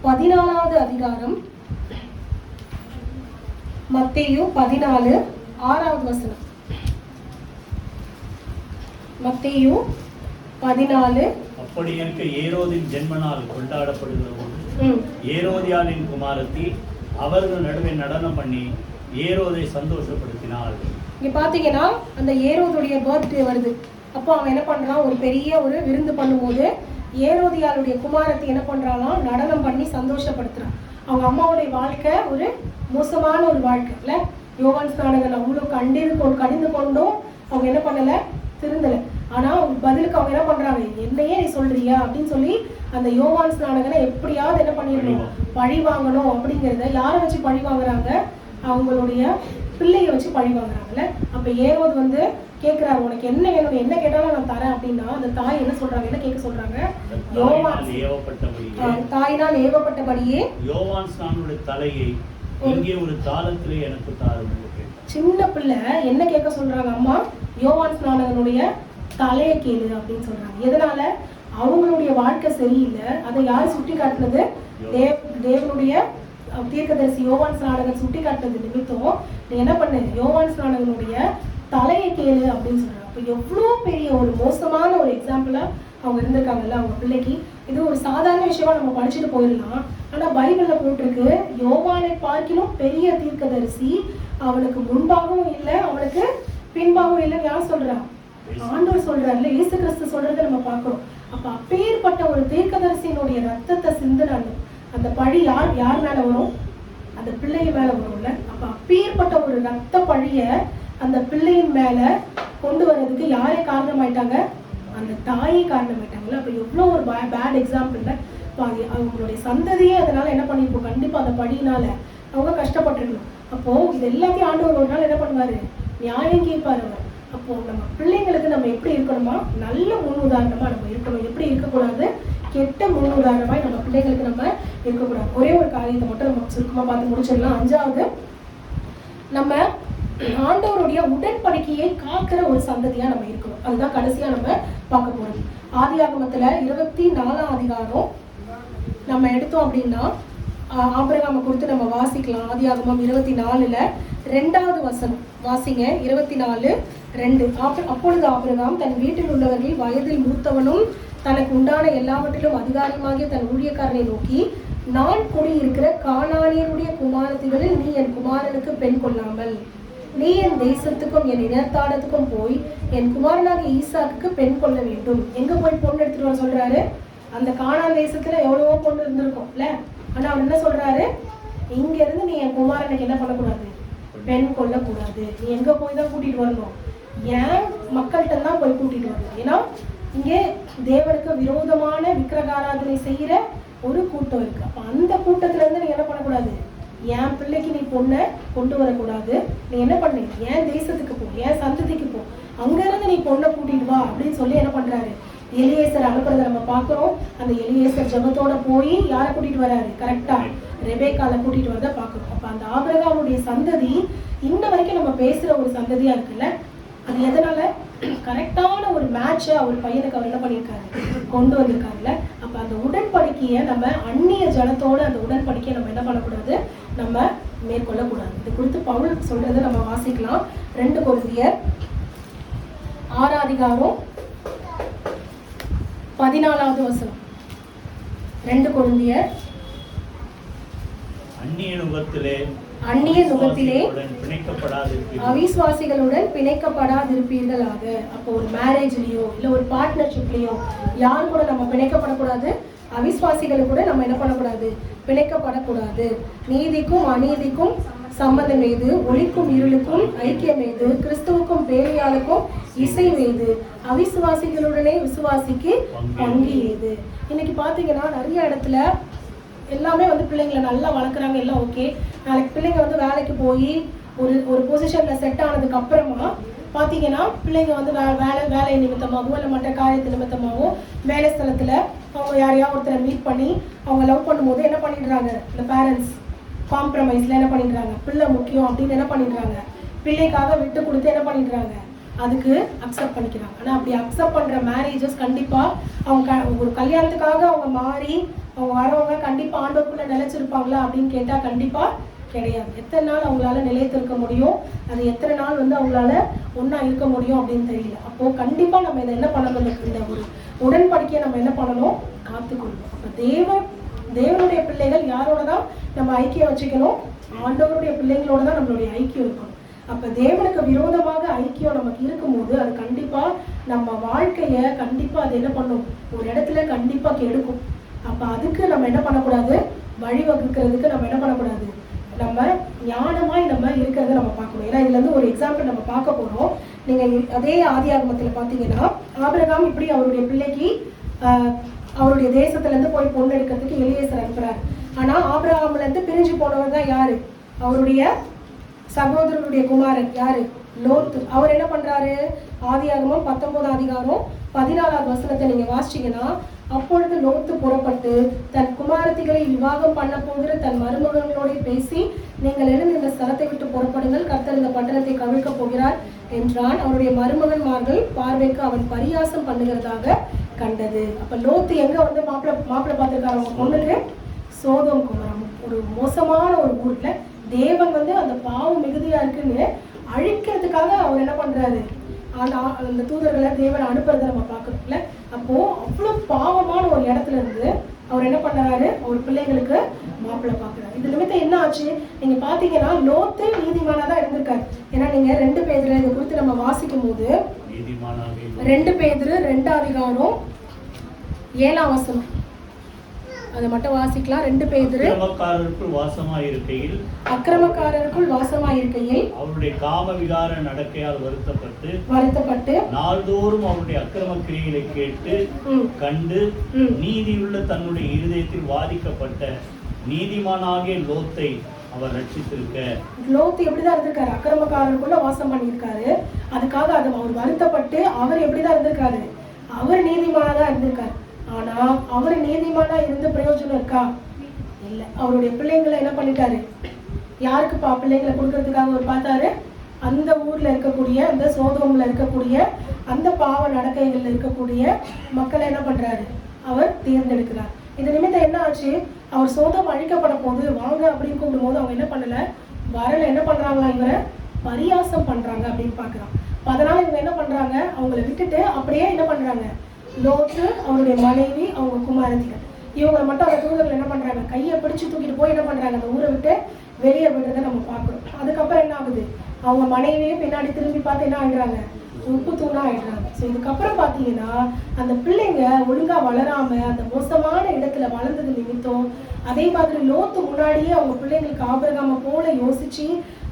14வது அதிகாரம், மத்தேயு 14:6 வசனம். மத்தேயு 14. அப்படி இருக்க ஏரோதின் ஜென்ம நாள் கொண்டாடப்படுகிற போது ஏரோதியாளின் குமாரத்தி அவர்கள் நடுவே நடனம் பண்ணி ஏரோதை சந்தோஷப்படுத்தினாள். இங்க பாத்தீங்கன்னா அந்த ஏரோதுடைய பர்த்டே வருது. அப்போ அவன் என்ன பண்றான், ஒரு பெரிய ஒரு விருந்து பண்ணும்போது ஏரோதியாளுடைய குமாரத்தை என்ன பண்றாலாம், நடனம் பண்ணி சந்தோஷப்படுத்துறான். அவங்க அம்மாவுடைய வாழ்க்கை ஒரு மோசமான ஒரு வாழ்க்கை இல்ல. யோவான் ஸ்நானகன் அவ்வளவு கடிந்து கொண்டும் அவங்க என்ன பண்ணல, திருந்தல. ஆனா பதிலுக்கு அவங்க என்ன பண்றாங்க, என்னையே நீ சொல்றியா அப்படின்னு சொல்லி அந்த யோவான் ஸ்நானகனை எப்படியாவது என்ன பண்ணிடணும், பழி வாங்கணும் அப்படிங்கிறத யாரை வச்சு பழி வாங்குறாங்க, அவங்களுடைய பிள்ளைய வச்சு பழி வாங்குறாங்கல்ல. அப்ப ஏரோது வந்து கேட்கிறாரு, உனக்கு என்ன வேணும், என்ன கேட்டாலும் நான் தரேன் அப்படின்னா அந்த தாய் என்ன சொல்றாங்க, என்ன கேட்க சொல்றாங்க, தாயினால் ஏவப்பட்டபடியே யோவான் ஸ்நானனுடைய தலையை இங்கே ஒரு தாளத்திலே எனக்கு தாருங்கள். சின்ன பிள்ளை என்ன கேட்க சொல்றாங்க, அம்மா யோவான் ஸ்நானகனுடைய தலையை கேளு அப்படின்னு சொல்றாங்க. எதனால? அவங்களுடைய வாழ்க்கை சரியில்லை. அதை யார் சுட்டி காட்டுனது? தேவனுடைய தீர்க்கதரிசி யோவான் ஸ்நானகன் சுட்டி காட்டுனது நிமித்தம் நீ என்ன பண்ணு, யோவான் ஸ்நானகனுடைய தலையை கேளு அப்படின்னு சொல்றாங்க. அப்ப எவ்வளவு பெரிய ஒரு மோசமான ஒரு எக்ஸாம்பிளா அவங்க இருந்திருக்காங்கல்ல அவங்க பிள்ளைக்கு. இது ஒரு சாதாரண விஷயமா நம்ம படிச்சுட்டு போயிடலாம். ஆனா பைபிள்ல போட்டிருக்கு, யோவானை பார்க்கிலும் பெரிய தீர்க்கதரிசி அவனுக்கு முன்பாகவும் இல்லை அவனுக்கு பின்பாகவும் இல்லைன்னு யார் சொல்றா? ஆண்டவர் சொல்றாருல, இயேசு கிறிஸ்து சொல்றதை நம்ம பார்க்கிறோம். அப்ப அப்பேற்பட்ட ஒரு தீர்க்கதரிசியினுடைய ரத்தத்தை சிந்தினாங்க. அந்த பழி யார் மேல வரும்? அந்த பிள்ளை மேல வரும்ல. அப்ப அப்பேற்பட்ட ஒரு ரத்த பழிய அந்த பிள்ளையின் மேல கொண்டு வர்றதுக்கு யாரே காரணமாயிட்டாங்க? அந்த தாயே காரணமாயிட்டாங்கல்ல. அப்ப எவ்வளவு ஒரு பேட் எக்ஸாம்பிள்ல அவங்களுடைய சந்ததியே அதனால என்ன பண்ணிருப்போம்? கண்டிப்பா அந்த பழியினால அவங்க கஷ்டப்பட்டுருக்கணும். அப்போ இது எல்லாத்தையும் ஆண்டவர் ஒரு நாள் என்ன பண்ணுவாரு? நியாயம் கேட்பாரு அவர். அப்போ நம்ம பிள்ளைங்களுக்கு நம்ம எப்படி இருக்கணுமா? நல்ல முன் உதாரணமா நம்ம இருக்கணும். எப்படி இருக்கக்கூடாது? கெட்ட முன் உதாரணமா நம்ம பிள்ளைங்களுக்கு நம்ம இருக்கக்கூடாது. ஒரே ஒரு காரியத்தை மட்டும் நம்ம சுருக்கமா பார்த்து முடிச்சிடலாம். 5வது, நம்ம ஆண்டவருடைய உடன்படிக்கையை காக்கிற ஒரு சந்ததியா நம்ம இருக்கணும். அதுதான் கடைசியா நம்ம பார்க்க போறோம். ஆதியாகமத்துல 24ஆம் அதிகாரம் நம்ம எடுத்தோம் அப்படின்னா ஆபிரகாமை குறித்து நம்ம வாசிக்கலாம். ஆதியாகமம் 24ல 2வது வசனம் வாசிங்க. 24:2. அப்பொழுது ஆபிரகாம் தன் வீட்டில் உள்ளவர்கள் வயதில் மூத்தவனும் தனக்கு உண்டான எல்லாவற்றிலும் அதிகாரியுமாகிய தன் ஊழியக்காரனை நோக்கி, நான் குடியிருக்கிற கானானியருடைய குமாரத்திகளில் நீ என் குமாரனுக்கு பெண் கொள்ளாமல் நீ என் தேசத்துக்கும் என் இனத்தாடத்துக்கும் போய் என் குமாரனாகிய ஈசாக்குக்கு பெண் கொள்ள வேண்டும். எங்க போய் பொண்ணு எடுத்துட்டு வர சொல்றாரு? அந்த கானான் தேசத்துல எவ்வளவோ பொண்ணு இருந்திருக்கும்ல. ஆனா அவர் என்ன சொல்றாரு? இங்க இருந்து நீ என் குமாரனுக்கு என்ன பண்ணக்கூடாது? பெண் கொள்ளக்கூடாது. நீ எங்க போய் தான் கூட்டிட்டு வரணும்? ஏன் மக்கள்கிட்ட தான் போய் கூட்டிட்டு வரணும். ஏன்னா இங்கே தேவனுக்கு விரோதமான விக்கிரகாராதனை செய்யற ஒரு கூட்டம் இருக்கு. அப்ப அந்த கூட்டத்துல இருந்து நீ என்ன பண்ணக்கூடாது? என் பிள்ளைக்கு நீ பொண்ணை கொண்டு வரக்கூடாது. நீ என்ன பண்ணு? என் தேசத்துக்கு போ, என் சந்ததிக்கு போ, அங்க இருந்து நீ பொண்ணை கூட்டிட்டு வா அப்படின்னு சொல்லி என்ன பண்றாரு? எலியேசர் அனுப்புறதை நம்ம பார்க்கிறோம். அந்த எலியேசர் ஜெபத்தோட போய் யாரை கூட்டிட்டு வராரு? கரெக்டா ரெபேக்கால கூட்டிட்டு வரத பார்க்கிறோம். அப்ப அந்த ஆபிரகாமுடைய சந்ததி இன்ன வரைக்கும் நம்ம பேசுற ஒரு சந்ததியா இருக்குல்ல. அது எதனால? கரெக்டான ஒரு மேட்ச அவர் பையனுக்கு அவர் என்ன பண்ணியிருக்காரு? கொண்டு வந்திருக்காருல்ல. அப்ப அந்த உடன்படிக்கையை நம்ம அந்நிய ஜனத்தோட அந்த உடன்படிக்கையை நம்ம என்ன பண்ணக்கூடாது? நம்ம மேற்கொள்ளக்கூடாது. இது குறித்து பவுல் சொல்றதை நம்ம வாசிக்கலாம். 2 கொரிந்தியர் 6ஆம் அதிகாரம் 14வது வசனம். 2 கொரிந்தியர் அந்நிய நுகத்திலே அவிசுவாசிகளுடன் பிணைக்கப்படாதிருப்பீர்களாக. அப்போ ஒரு மேரேஜ்லயோ இல்ல ஒரு பார்ட்னர்ஷிப்லயோ யார் கூட நம்ம பிணைக்கப்படக்கூடாது? அவிசுவாசிகளை கூட நம்ம என்ன பண்ணக்கூடாது? பிணைக்கப்படக்கூடாது. நீதிக்கும் அநீதிக்கும் சம்பந்தம் ஏது? ஒளிக்கும் இருளுக்கும் ஐக்கியம் ஏது? கிறிஸ்துவுக்கும் பேரியாளுக்கும் இசை ஏது? அவிசுவாசிகளுடனே விசுவாசிக்கு பங்கு ஏது? இன்னைக்கு பாத்தீங்கன்னா நிறைய இடத்துல எல்லாமே வந்து பிள்ளைங்களை நல்லா வளர்க்குறாங்க, எல்லாம் ஓகே. நாளைக்கு பிள்ளைங்க வந்து வேலைக்கு போய் ஒரு பொசிஷன்ல செட் ஆனதுக்கு அப்புறமா பார்த்தீங்கன்னா பிள்ளைங்க வந்து வேலை நிமித்தமாகவும் இல்லை மற்ற காரியத்து நிமித்தமாகவும் வேலை ஸ்தலத்தில் அவங்க யாரையாவது ஒருத்தரை மீட் பண்ணி அவங்க லவ் பண்ணும்போது என்ன பண்ணிடுறாங்க? இந்த பேரண்ட்ஸ் காம்ப்ரமைஸில் என்ன பண்ணிடுறாங்க? பிள்ளை முக்கியம் அப்படின்னு என்ன பண்ணிடுறாங்க? பிள்ளைக்காக விட்டு கொடுத்து என்ன பண்ணிடுறாங்க? அதுக்கு அக்செப்ட் பண்ணிக்கிறாங்க. ஆனால் அப்படி அக்செப்ட் பண்ணுற மேரேஜஸ் கண்டிப்பாக அவங்க ஒரு கல்யாணத்துக்காக அவங்க மாறி அவங்க வரவங்க கண்டிப்பாக ஆண்டவருக்குள்ள நிலைச்சிருப்பாங்களா அப்படின்னு கேட்டால் கண்டிப்பாக கிடையாது. எத்தனை நாள் அவங்களால நிலைத்திருக்க முடியும்? அது எத்தனை நாள் வந்து அவங்களால ஒன்றா இருக்க முடியும் அப்படின்னு தெரியல. அப்போது கண்டிப்பாக நம்ம இதை என்ன பண்ணணும்? இந்த ஒரு உடன்படிக்கையை நம்ம என்ன பண்ணணும்? காத்துக்கொள்ளணும். அப்போ தேவனுடைய பிள்ளைகள் யாரோட தான் நம்ம ஐக்கியம் வச்சுக்கணும்? ஆண்டவருடைய பிள்ளைங்களோட தான் நம்மளுடைய ஐக்கியம் இருக்கணும். அப்போ தேவனுக்கு விரோதமாக ஐக்கியம் நமக்கு இருக்கும்போது அது கண்டிப்பாக நம்ம வாழ்க்கையை கண்டிப்பாக அது என்ன பண்ணும்? ஒரு இடத்துல கண்டிப்பாக கெடுக்கும். அப்போ அதுக்கு நம்ம என்ன பண்ணக்கூடாது? வழிவகுக்கிறதுக்கு நம்ம என்ன பண்ணக்கூடாது? நம்ம ஞானமாய் நம்ம இருக்கிறத நம்ம பார்க்கணும். ஏன்னா இதுல இருந்து ஒரு எக்ஸாம்பிள் நம்ம பார்க்க போறோம். நீங்க அதே ஆதியாகமத்துல பாத்தீங்கன்னா ஆபிரகாம் இப்படி அவருடைய பிள்ளைக்கு அவருடைய தேசத்துல இருந்து போய் பொண்ணு எடுக்கிறதுக்கு எலியேசர் அனுப்புறாரு. ஆனா ஆபிரகாம்ல இருந்து பிரிஞ்சு போனவர் தான் யாரு? அவருடைய சகோதரருடைய குமாரன் யாரு? லோத்து. அவர் என்ன பண்றாரு? ஆதியாகமம் 19ஆம் அதிகாரம் 14வது வசனத்தை நீங்க வாசிச்சீங்கன்னா, அப்பொழுது லோத்து புறப்பட்டு தன் குமாரத்திகளை விவாகம் பண்ண போகிற தன் மருமகங்களோட பேசி, நீங்கள் எழுந்து இந்த ஸ்தலத்தை விட்டு புறப்படுங்கள், கர்த்தர் இந்த பட்டணத்தை கவிழ்க்க போகிறார் என்றான். அவருடைய மருமகன்மார்கள் பார்வைக்கு அவன் பரியாசம் பண்ணுகிறதாக கண்டது. அப்ப லோத்து எங்க வந்து மாப்பிள்ளை பார்த்திருக்காரு? அவங்க பொண்ணுக்கு சோதோம் குமாரம், ஒரு மோசமான ஒரு ஊர்ல தேவன் வந்து அந்த பாவம் மிகுதியா இருக்குன்னு அழிக்கிறதுக்காக அவர் என்ன பண்றாரு? அந்த தூதர்களை தேவன் அனுப்புறதை நம்ம பார்க்கறோம்ல. அப்போ அவ்வளவு பாவமான ஒரு இடத்துல இருந்து அவர் என்ன பண்றாரு? அவர் பிள்ளைங்களுக்கு மாப்பிள்ளை பார்க்கிறாரு. இது நிமித்தம் என்ன ஆச்சு? நீங்க பாத்தீங்கன்னா லோத்து நீதிமானா தான் இருந்திருக்காரு. ஏன்னா நீங்க 2 பேர்ல இதை குறித்து நம்ம வாசிக்கும் போது நீதிமானாக 2 பேதுரு 2:7 அதை மட்டும் வாசிக்கலாம். 2 பேதுரு அக்கிரமக்காரருக்குள் வாசமாயிருக்கையில் அவருடைய காம விகார நடக்கையால் வருத்தப்பட்டு நாள்தோறும் அவருடைய அக்கிரம கிரியைகளை கேட்டு கண்டு நீதியுள்ள தன்னுடைய இருதயத்தில் வாதிக்கப்பட்ட நீதிமானாகிய லோத்தை அவர் ரட்சித்திருக்க. லோத்து எப்படிதான் இருந்திருக்காரு? அக்கிரமக்காரருக்குள்ள வாசம் பண்ணியிருக்காரு. அதுக்காக அது அவர் வருத்தப்பட்டு அவர் எப்படிதான் இருந்திருக்காரு? அவர் நீதிமானதான் இருந்திருக்காரு. ஆனா அவர் நீதிமானா இருந்து பிரயோஜனம் இருக்கா? இல்ல. அவருடைய பிள்ளைங்களை என்ன பண்ணிட்டாரு? யாருக்கு பிள்ளைங்களை கொடுக்கறதுக்காக அவர் பார்த்தாரு? அந்த ஊர்ல இருக்கக்கூடிய, அந்த சோதோம்ல இருக்கக்கூடிய, அந்த பாவ நடக்கைகள்ல இருக்கக்கூடிய மக்களை என்ன பண்றாரு? அவர் தேர்ந்தெடுக்கிறார். இந்த நிமித்தம் என்ன ஆச்சு? அவர் சோதம் அழிக்கப்பட போது வாங்க அப்படின்னு கூப்பிடும் போது அவங்க என்ன பண்ணல, வரல. என்ன பண்றாங்களா? இவரை பரியாசம் பண்றாங்க அப்படின்னு பாக்குறான். அதனால இவங்க என்ன பண்றாங்க? அவங்களை விட்டுட்டு அப்படியே என்ன பண்றாங்க? லோத்து, அவருடைய மனைவி, அவங்க குமாரத்திகள், இவங்களை மட்டும் அந்த தூதர்கள் என்ன பண்றாங்க? கையை பிடிச்சு தூக்கிட்டு போய் என்ன பண்றாங்க? அந்த ஊரை விட்டு வெளியே விடுறதை நம்ம பார்க்கிறோம். அதுக்கப்புறம் என்ன ஆகுது? அவங்க மனைவியே பின்னாடி திரும்பி பார்த்து என்ன ஆயிடுறாங்க? உப்பு தூணா ஆயிடுறாங்க. ஸோ இதுக்கப்புறம் பார்த்தீங்கன்னா அந்த பிள்ளைங்க ஒழுங்கா வளராம அந்த மோசமான இடத்துல வளர்ந்தது நிமித்தம், அதே மாதிரி லோத்து முன்னாடியே அவங்க பிள்ளைங்களுக்கு ஆபிரகாம போல யோசிச்சு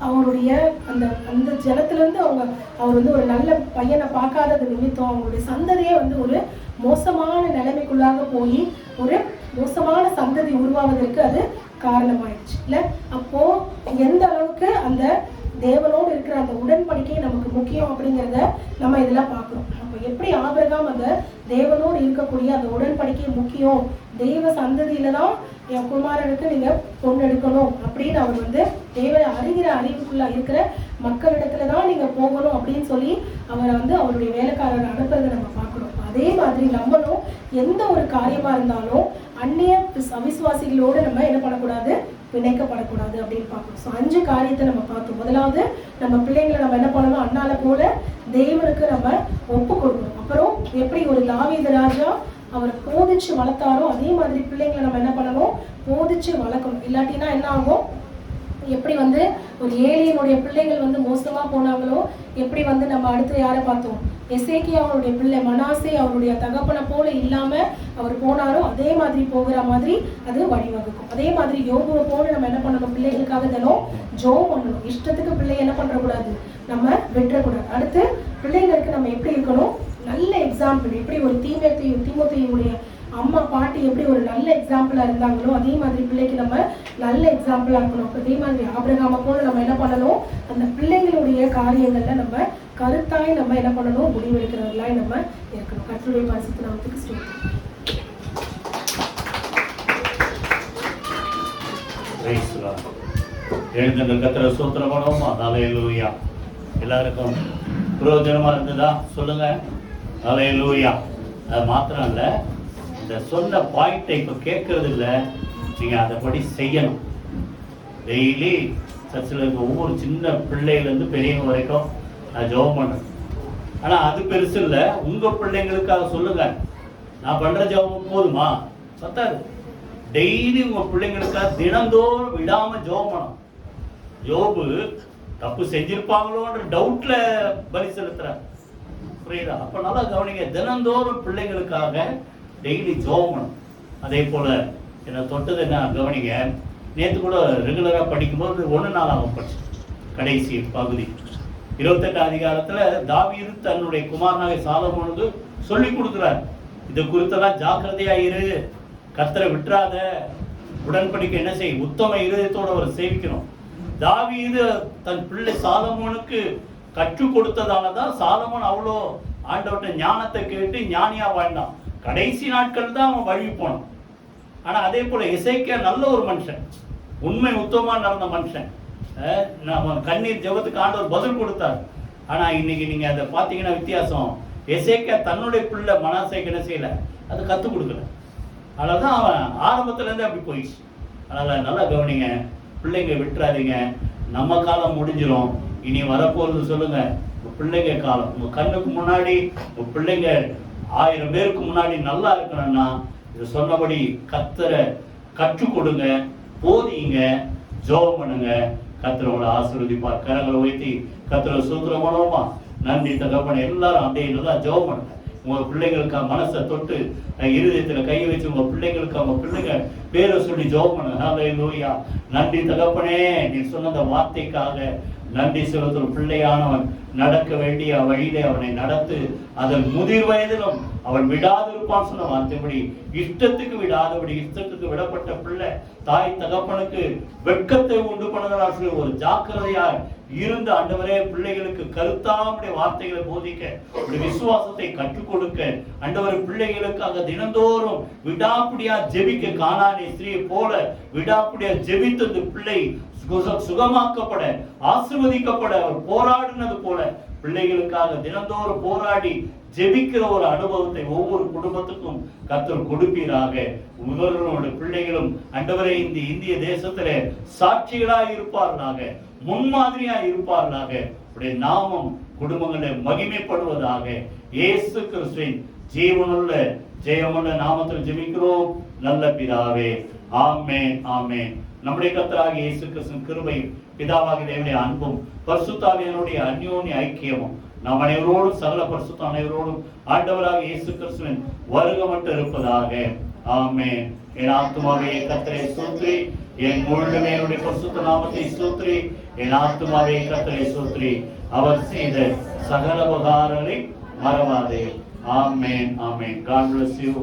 அவருடைய அந்த அந்த ஜனத்திலிருந்து அவர் வந்து ஒரு நல்ல பையனை பார்க்காதது நிமித்தம் அவங்களுடைய சந்ததியே வந்து ஒரு மோசமான நிலைமைக்குள்ளாக போய் ஒரு மோசமான சந்ததி உருவாவதற்கு அது காரணமாயிடுச்சு இல்ல. அப்போ எந்த அளவுக்கு அந்த தேவனோடு இருக்கிற அந்த உடன்படிக்கை நமக்கு முக்கியம் அப்படிங்கிறத நம்ம இதெல்லாம் பார்க்கிறோம். அப்போ எப்படி ஆபிரகாம் அந்த தேவனோடு இருக்கக்கூடிய அந்த உடன்படிக்கை முக்கியம், தெய்வ சந்ததியில தான் என் குமாரனுக்கு நீங்க பொண்ணு எடுக்கணும் அப்படின்னு அவர் வந்து தேவனை அறிகிற அறிவுக்குள்ள இருக்கிற மக்களிடத்துலதான் நீங்க போகணும் அப்படின்னு சொல்லி அவரை வந்து அவருடைய வேலைக்காரர் அனுப்புறதை நம்ம பார்க்கிறோம். அதே மாதிரி நம்மளும் எந்த ஒரு காரியமா இருந்தாலும் அந்நிய அவிசுவாசிகளோடு நம்ம என்ன பண்ணக்கூடாது? பிணைக்கப்படக்கூடாது அப்படின்னு பார்க்கணும். ஸோ 5 காரியத்தை நம்ம பார்த்தோம். முதலாவது, நம்ம பிள்ளைங்களை நம்ம என்ன பண்ணணும்? அண்ணால போல தேவனுக்கு நம்ம ஒப்பு கொடுக்கணும். அப்புறம் எப்படி ஒரு தாவீது ராஜா அவரை போதிச்சு வளர்த்தாரோ அதே மாதிரி பிள்ளைங்களை நம்ம என்ன பண்ணணும்? போதிச்சு வளர்க்கணும். இல்லாட்டினா என்ன ஆகும்? எப்படி வந்து ஒரு ஏலியனுடைய பிள்ளைகள் வந்து மோசமா போனாங்களோ, எப்படி வந்து நம்ம அடுத்து யாரை பார்த்தோம்? எசேக்கியா அவருடைய பிள்ளை மனாசே அவருடைய தகப்பனை போல இல்லாம அவர் போனாரோ அதே மாதிரி போகிற மாதிரி அது வழிவகுக்கும். அதே மாதிரி யோகுவை போல நம்ம என்ன பண்ணணும்? பிள்ளைகளுக்காக தினம் ஜெபம் பண்ணணும். இஷ்டத்துக்கு பிள்ளை என்ன பண்ணக்கூடாது? நம்ம விட்டுறக்கூடாது. அடுத்து பிள்ளைங்களுக்கு நம்ம எப்படி இருக்கணும்? நல்ல எக்ஸாம்பிள். எப்படி ஒரு தீமோத்தேயுடைய அம்மா பாட்டி எப்படி ஒரு நல்ல எக்ஸாம்பிளா இருந்தாங்களோ அதே மாதிரி பிள்ளைக்கு நம்ம நல்ல எக்ஸாம்பிளா இருக்கணும். அதே மாதிரி ஆபிரகாமை போல நம்ம என்ன பண்ணணும்? அந்த பிள்ளைங்களுடைய காரியங்கள்ல நம்ம கருத்தாய் நம்ம என்ன பண்ணணும்? முடிவெடுக்கிறவர்களாய் நம்ம இருக்கணும். கர்த்தருடைய பரிசுத்த நாமத்துக்கு ஸ்தோத்திரம். எழுந்துங்கள், கர்த்தரை ஸ்தோத்திரம் பண்ணுவோமா? ஹல்லேலூயா. எல்லாருக்கும் பிரயோஜனமா இருந்ததா? சொல்லுங்க. ஹல்லேலூயா. அது மாத்திரம் இல்ல, இந்த சொன்ன பாயிண்டை இப்ப கேட்கறது இல்ல, நீங்க அதைப்படி செய்யணும். டெய்லி சர்ச்சில் இருக்க ஒவ்வொரு சின்ன பிள்ளையிலேருந்து பெரியவங்க வரைக்கும் நான் ஜெபம் பண்ணுறேன். ஆனால் அது பெருசு இல்லை. உங்கள் பிள்ளைங்களுக்காக சொல்லுங்க. நான் பண்ணுற ஜெபம் போதுமா? பத்தாது. டெய்லி உங்கள் பிள்ளைங்களுக்காக தினந்தோறும் விடாமல் ஜெபம் பண்ணணும். யோபு தப்பு செஞ்சிருப்பாங்களோன்ற டவுட்ல பலி செலுத்துறார். புரியுதா? அப்ப நல்லா கவனிங்க. தினந்தோறும் பிள்ளைங்களுக்காக டெய்லி ஜெபம் பண்ணணும். அதே போல என்னை தொட்டது என்ன கவனிங்க. நேற்று கூட ரெகுலரா படிக்கும்போது 1 படிச்சு கடைசி பகுதி 28 அதிகாரத்துல தாவீது தன்னுடைய குமாரனாக சாலமோனுக்கு சொல்லி கொடுக்கிறார். இது குறித்தெல்லாம் ஜாக்கிரதையா இரு, கர்த்தரை விட்டுறாத, உடன்படிக்கை என்ன செய், உத்தம இருதயத்தோட அவர் சேவிக்கணும். தாவீது தன் பிள்ளை சாலமோனுக்கு கற்றுக் கொடுத்ததாலதான் சாலமோன் அவ்வளோ ஆண்டவர்கிட்ட ஞானத்தை கேட்டு ஞானியா வாழ்ந்தான். கடைசி நாட்கள் தான் அவன் வழி போனான். ஆனா அதே போல எசேக்கியா நல்ல ஒரு மனுஷன், உண்மை உத்தமமா நடந்த மனுஷன். கண்ணீர் ஜெபத்துக்கு ஆண்டவர் பதில் கொடுத்தார். ஆனா இன்னைக்கு நீங்க அதை பாத்தீங்கன்னா வித்தியாசம். எசேக்கியா தன்னுடைய பிள்ளை மனாசேக்கு என்ன செய்யல, அது கத்துக் கொடுக்கல. அதனாலதான் அவன் ஆரம்பத்துல இருந்து அப்படி போயிடுச்சு. அதனால நல்லா கவனிங்க, பிள்ளைங்க விட்டுறாதீங்க. நம்ம காலம் முடிஞ்சிடும், இனி வரப்போறது சொல்லுங்க. உங்க பிள்ளைங்க காலம் உங்க கண்ணுக்கு முன்னாடி, உங்க பிள்ளைங்க 1000 பேருக்கு முன்னாடி நல்லா இருக்கணும்னா இது சொன்னபடி கர்த்தரை கற்றுக் கொடுங்க, போதிங்க, ஜெபம் பண்ணுங்க. கர்த்தர் உங்களை ஆசீர்வதிப்பார். கரங்களை உயர்த்தி கர்த்தரை ஸ்தோத்திரம் பண்ணுவோமா? நன்றி தகப்பனே. எல்லாரும் அப்படியே நல்லா ஜெபம் பண்ணுங்க. உங்க பிள்ளைகளுக்காக மனசை தொட்டு இருதயத்துல கையை வச்சு உங்க பிள்ளைகளுக்கு அவங்க பிள்ளைங்க பேரை சொல்லி ஜெபம் பண்ணுங்க. ஹல்லேலூயா. நன்றி தகப்பனே, நீ சொன்ன அந்த வார்த்தைக்காக நன்றி செலுத்தும். பிள்ளையானவன் நடக்க வேண்டிய வழியிலே அவனை நடத்து, அதன் முதிர் வயதிலும் அவன் விடாதிருப்பான் சொன்ன வார்த்தைப்படி இஷ்டத்துக்கு விடாதபடி, இஷ்டத்துக்கு விடப்பட்ட பிள்ளை தாய் தகப்பனுக்கு வெட்கத்தை உண்டு பண்ணுகிறார் சொல்லி ஒரு ஜாக்கிரதையாய் இருந்த ஆண்டவரே, பிள்ளைகளுக்கு கருத்தாமுடைய வார்த்தைகளை போதிக்க, விசுவாசத்தை கற்றுக் கொடுக்க ஆண்டவர், பிள்ளைகளுக்காக தினந்தோறும் விடாப்பிடியா ஜெபிக்க, கானானி ஸ்திரீயை போல விடாப்பிடியா ஜெபித்தது பிள்ளை சுகமாக்கப்பட, ஆசீர்வதிக்கப்பட அவர் போராடினது போல பிள்ளைகளுக்காக தினந்தோறும் போராடி ஜெபிக்கிற ஒரு அனுபவத்தை ஒவ்வொரு குடும்பத்துக்கும் கர்த்தர் கொடுப்பீராக. ஒவ்வொருவருடைய பிள்ளைகளும் ஆண்டவரே இந்த இந்திய தேசத்திலே சாட்சிகளாய் இருப்பார்களாக, முன்மாதிரியாய் இருப்பார்களாக. உடைய நாமம் குடும்பங்களில் மகிமைப்படுவதாக. இயேசு கிறிஸ்துவின் ஜீவனுள்ள ஜெயமுள்ள நாமத்தில் ஜெபிக்கிறோம் நல்ல பிதாவே. ஆமென், ஆமென். நம்முடைய கர்த்தராகிய இயேசு கிறிஸ்துவின் கிருபையும் பிதாவாகிய தேவனுடைய அன்பும் பரிசுத்த ஆவியானவருடைய அந்யோன்ய ஐக்கியமும் நாம் அனைவரோடும் சகல பரிசுத்த அனைவரோடும் ஆண்டவராகிய இயேசு கிறிஸ்துவின் வருகை மட்டும் இருப்பதாக. ஆமென். என் ஆத்துமாவே கர்த்தரை ஸ்தோத்திரி, என் முழுமே என்னுடைய பரிசுத்த நாமத்தை ஸ்தோத்திரி. என் ஆத்துமாவே கர்த்தரை ஸ்தோத்திரி, அவர் செய்த சகல உபகாரங்களை மறவாதே. ஆமென், ஆமென். God bless you.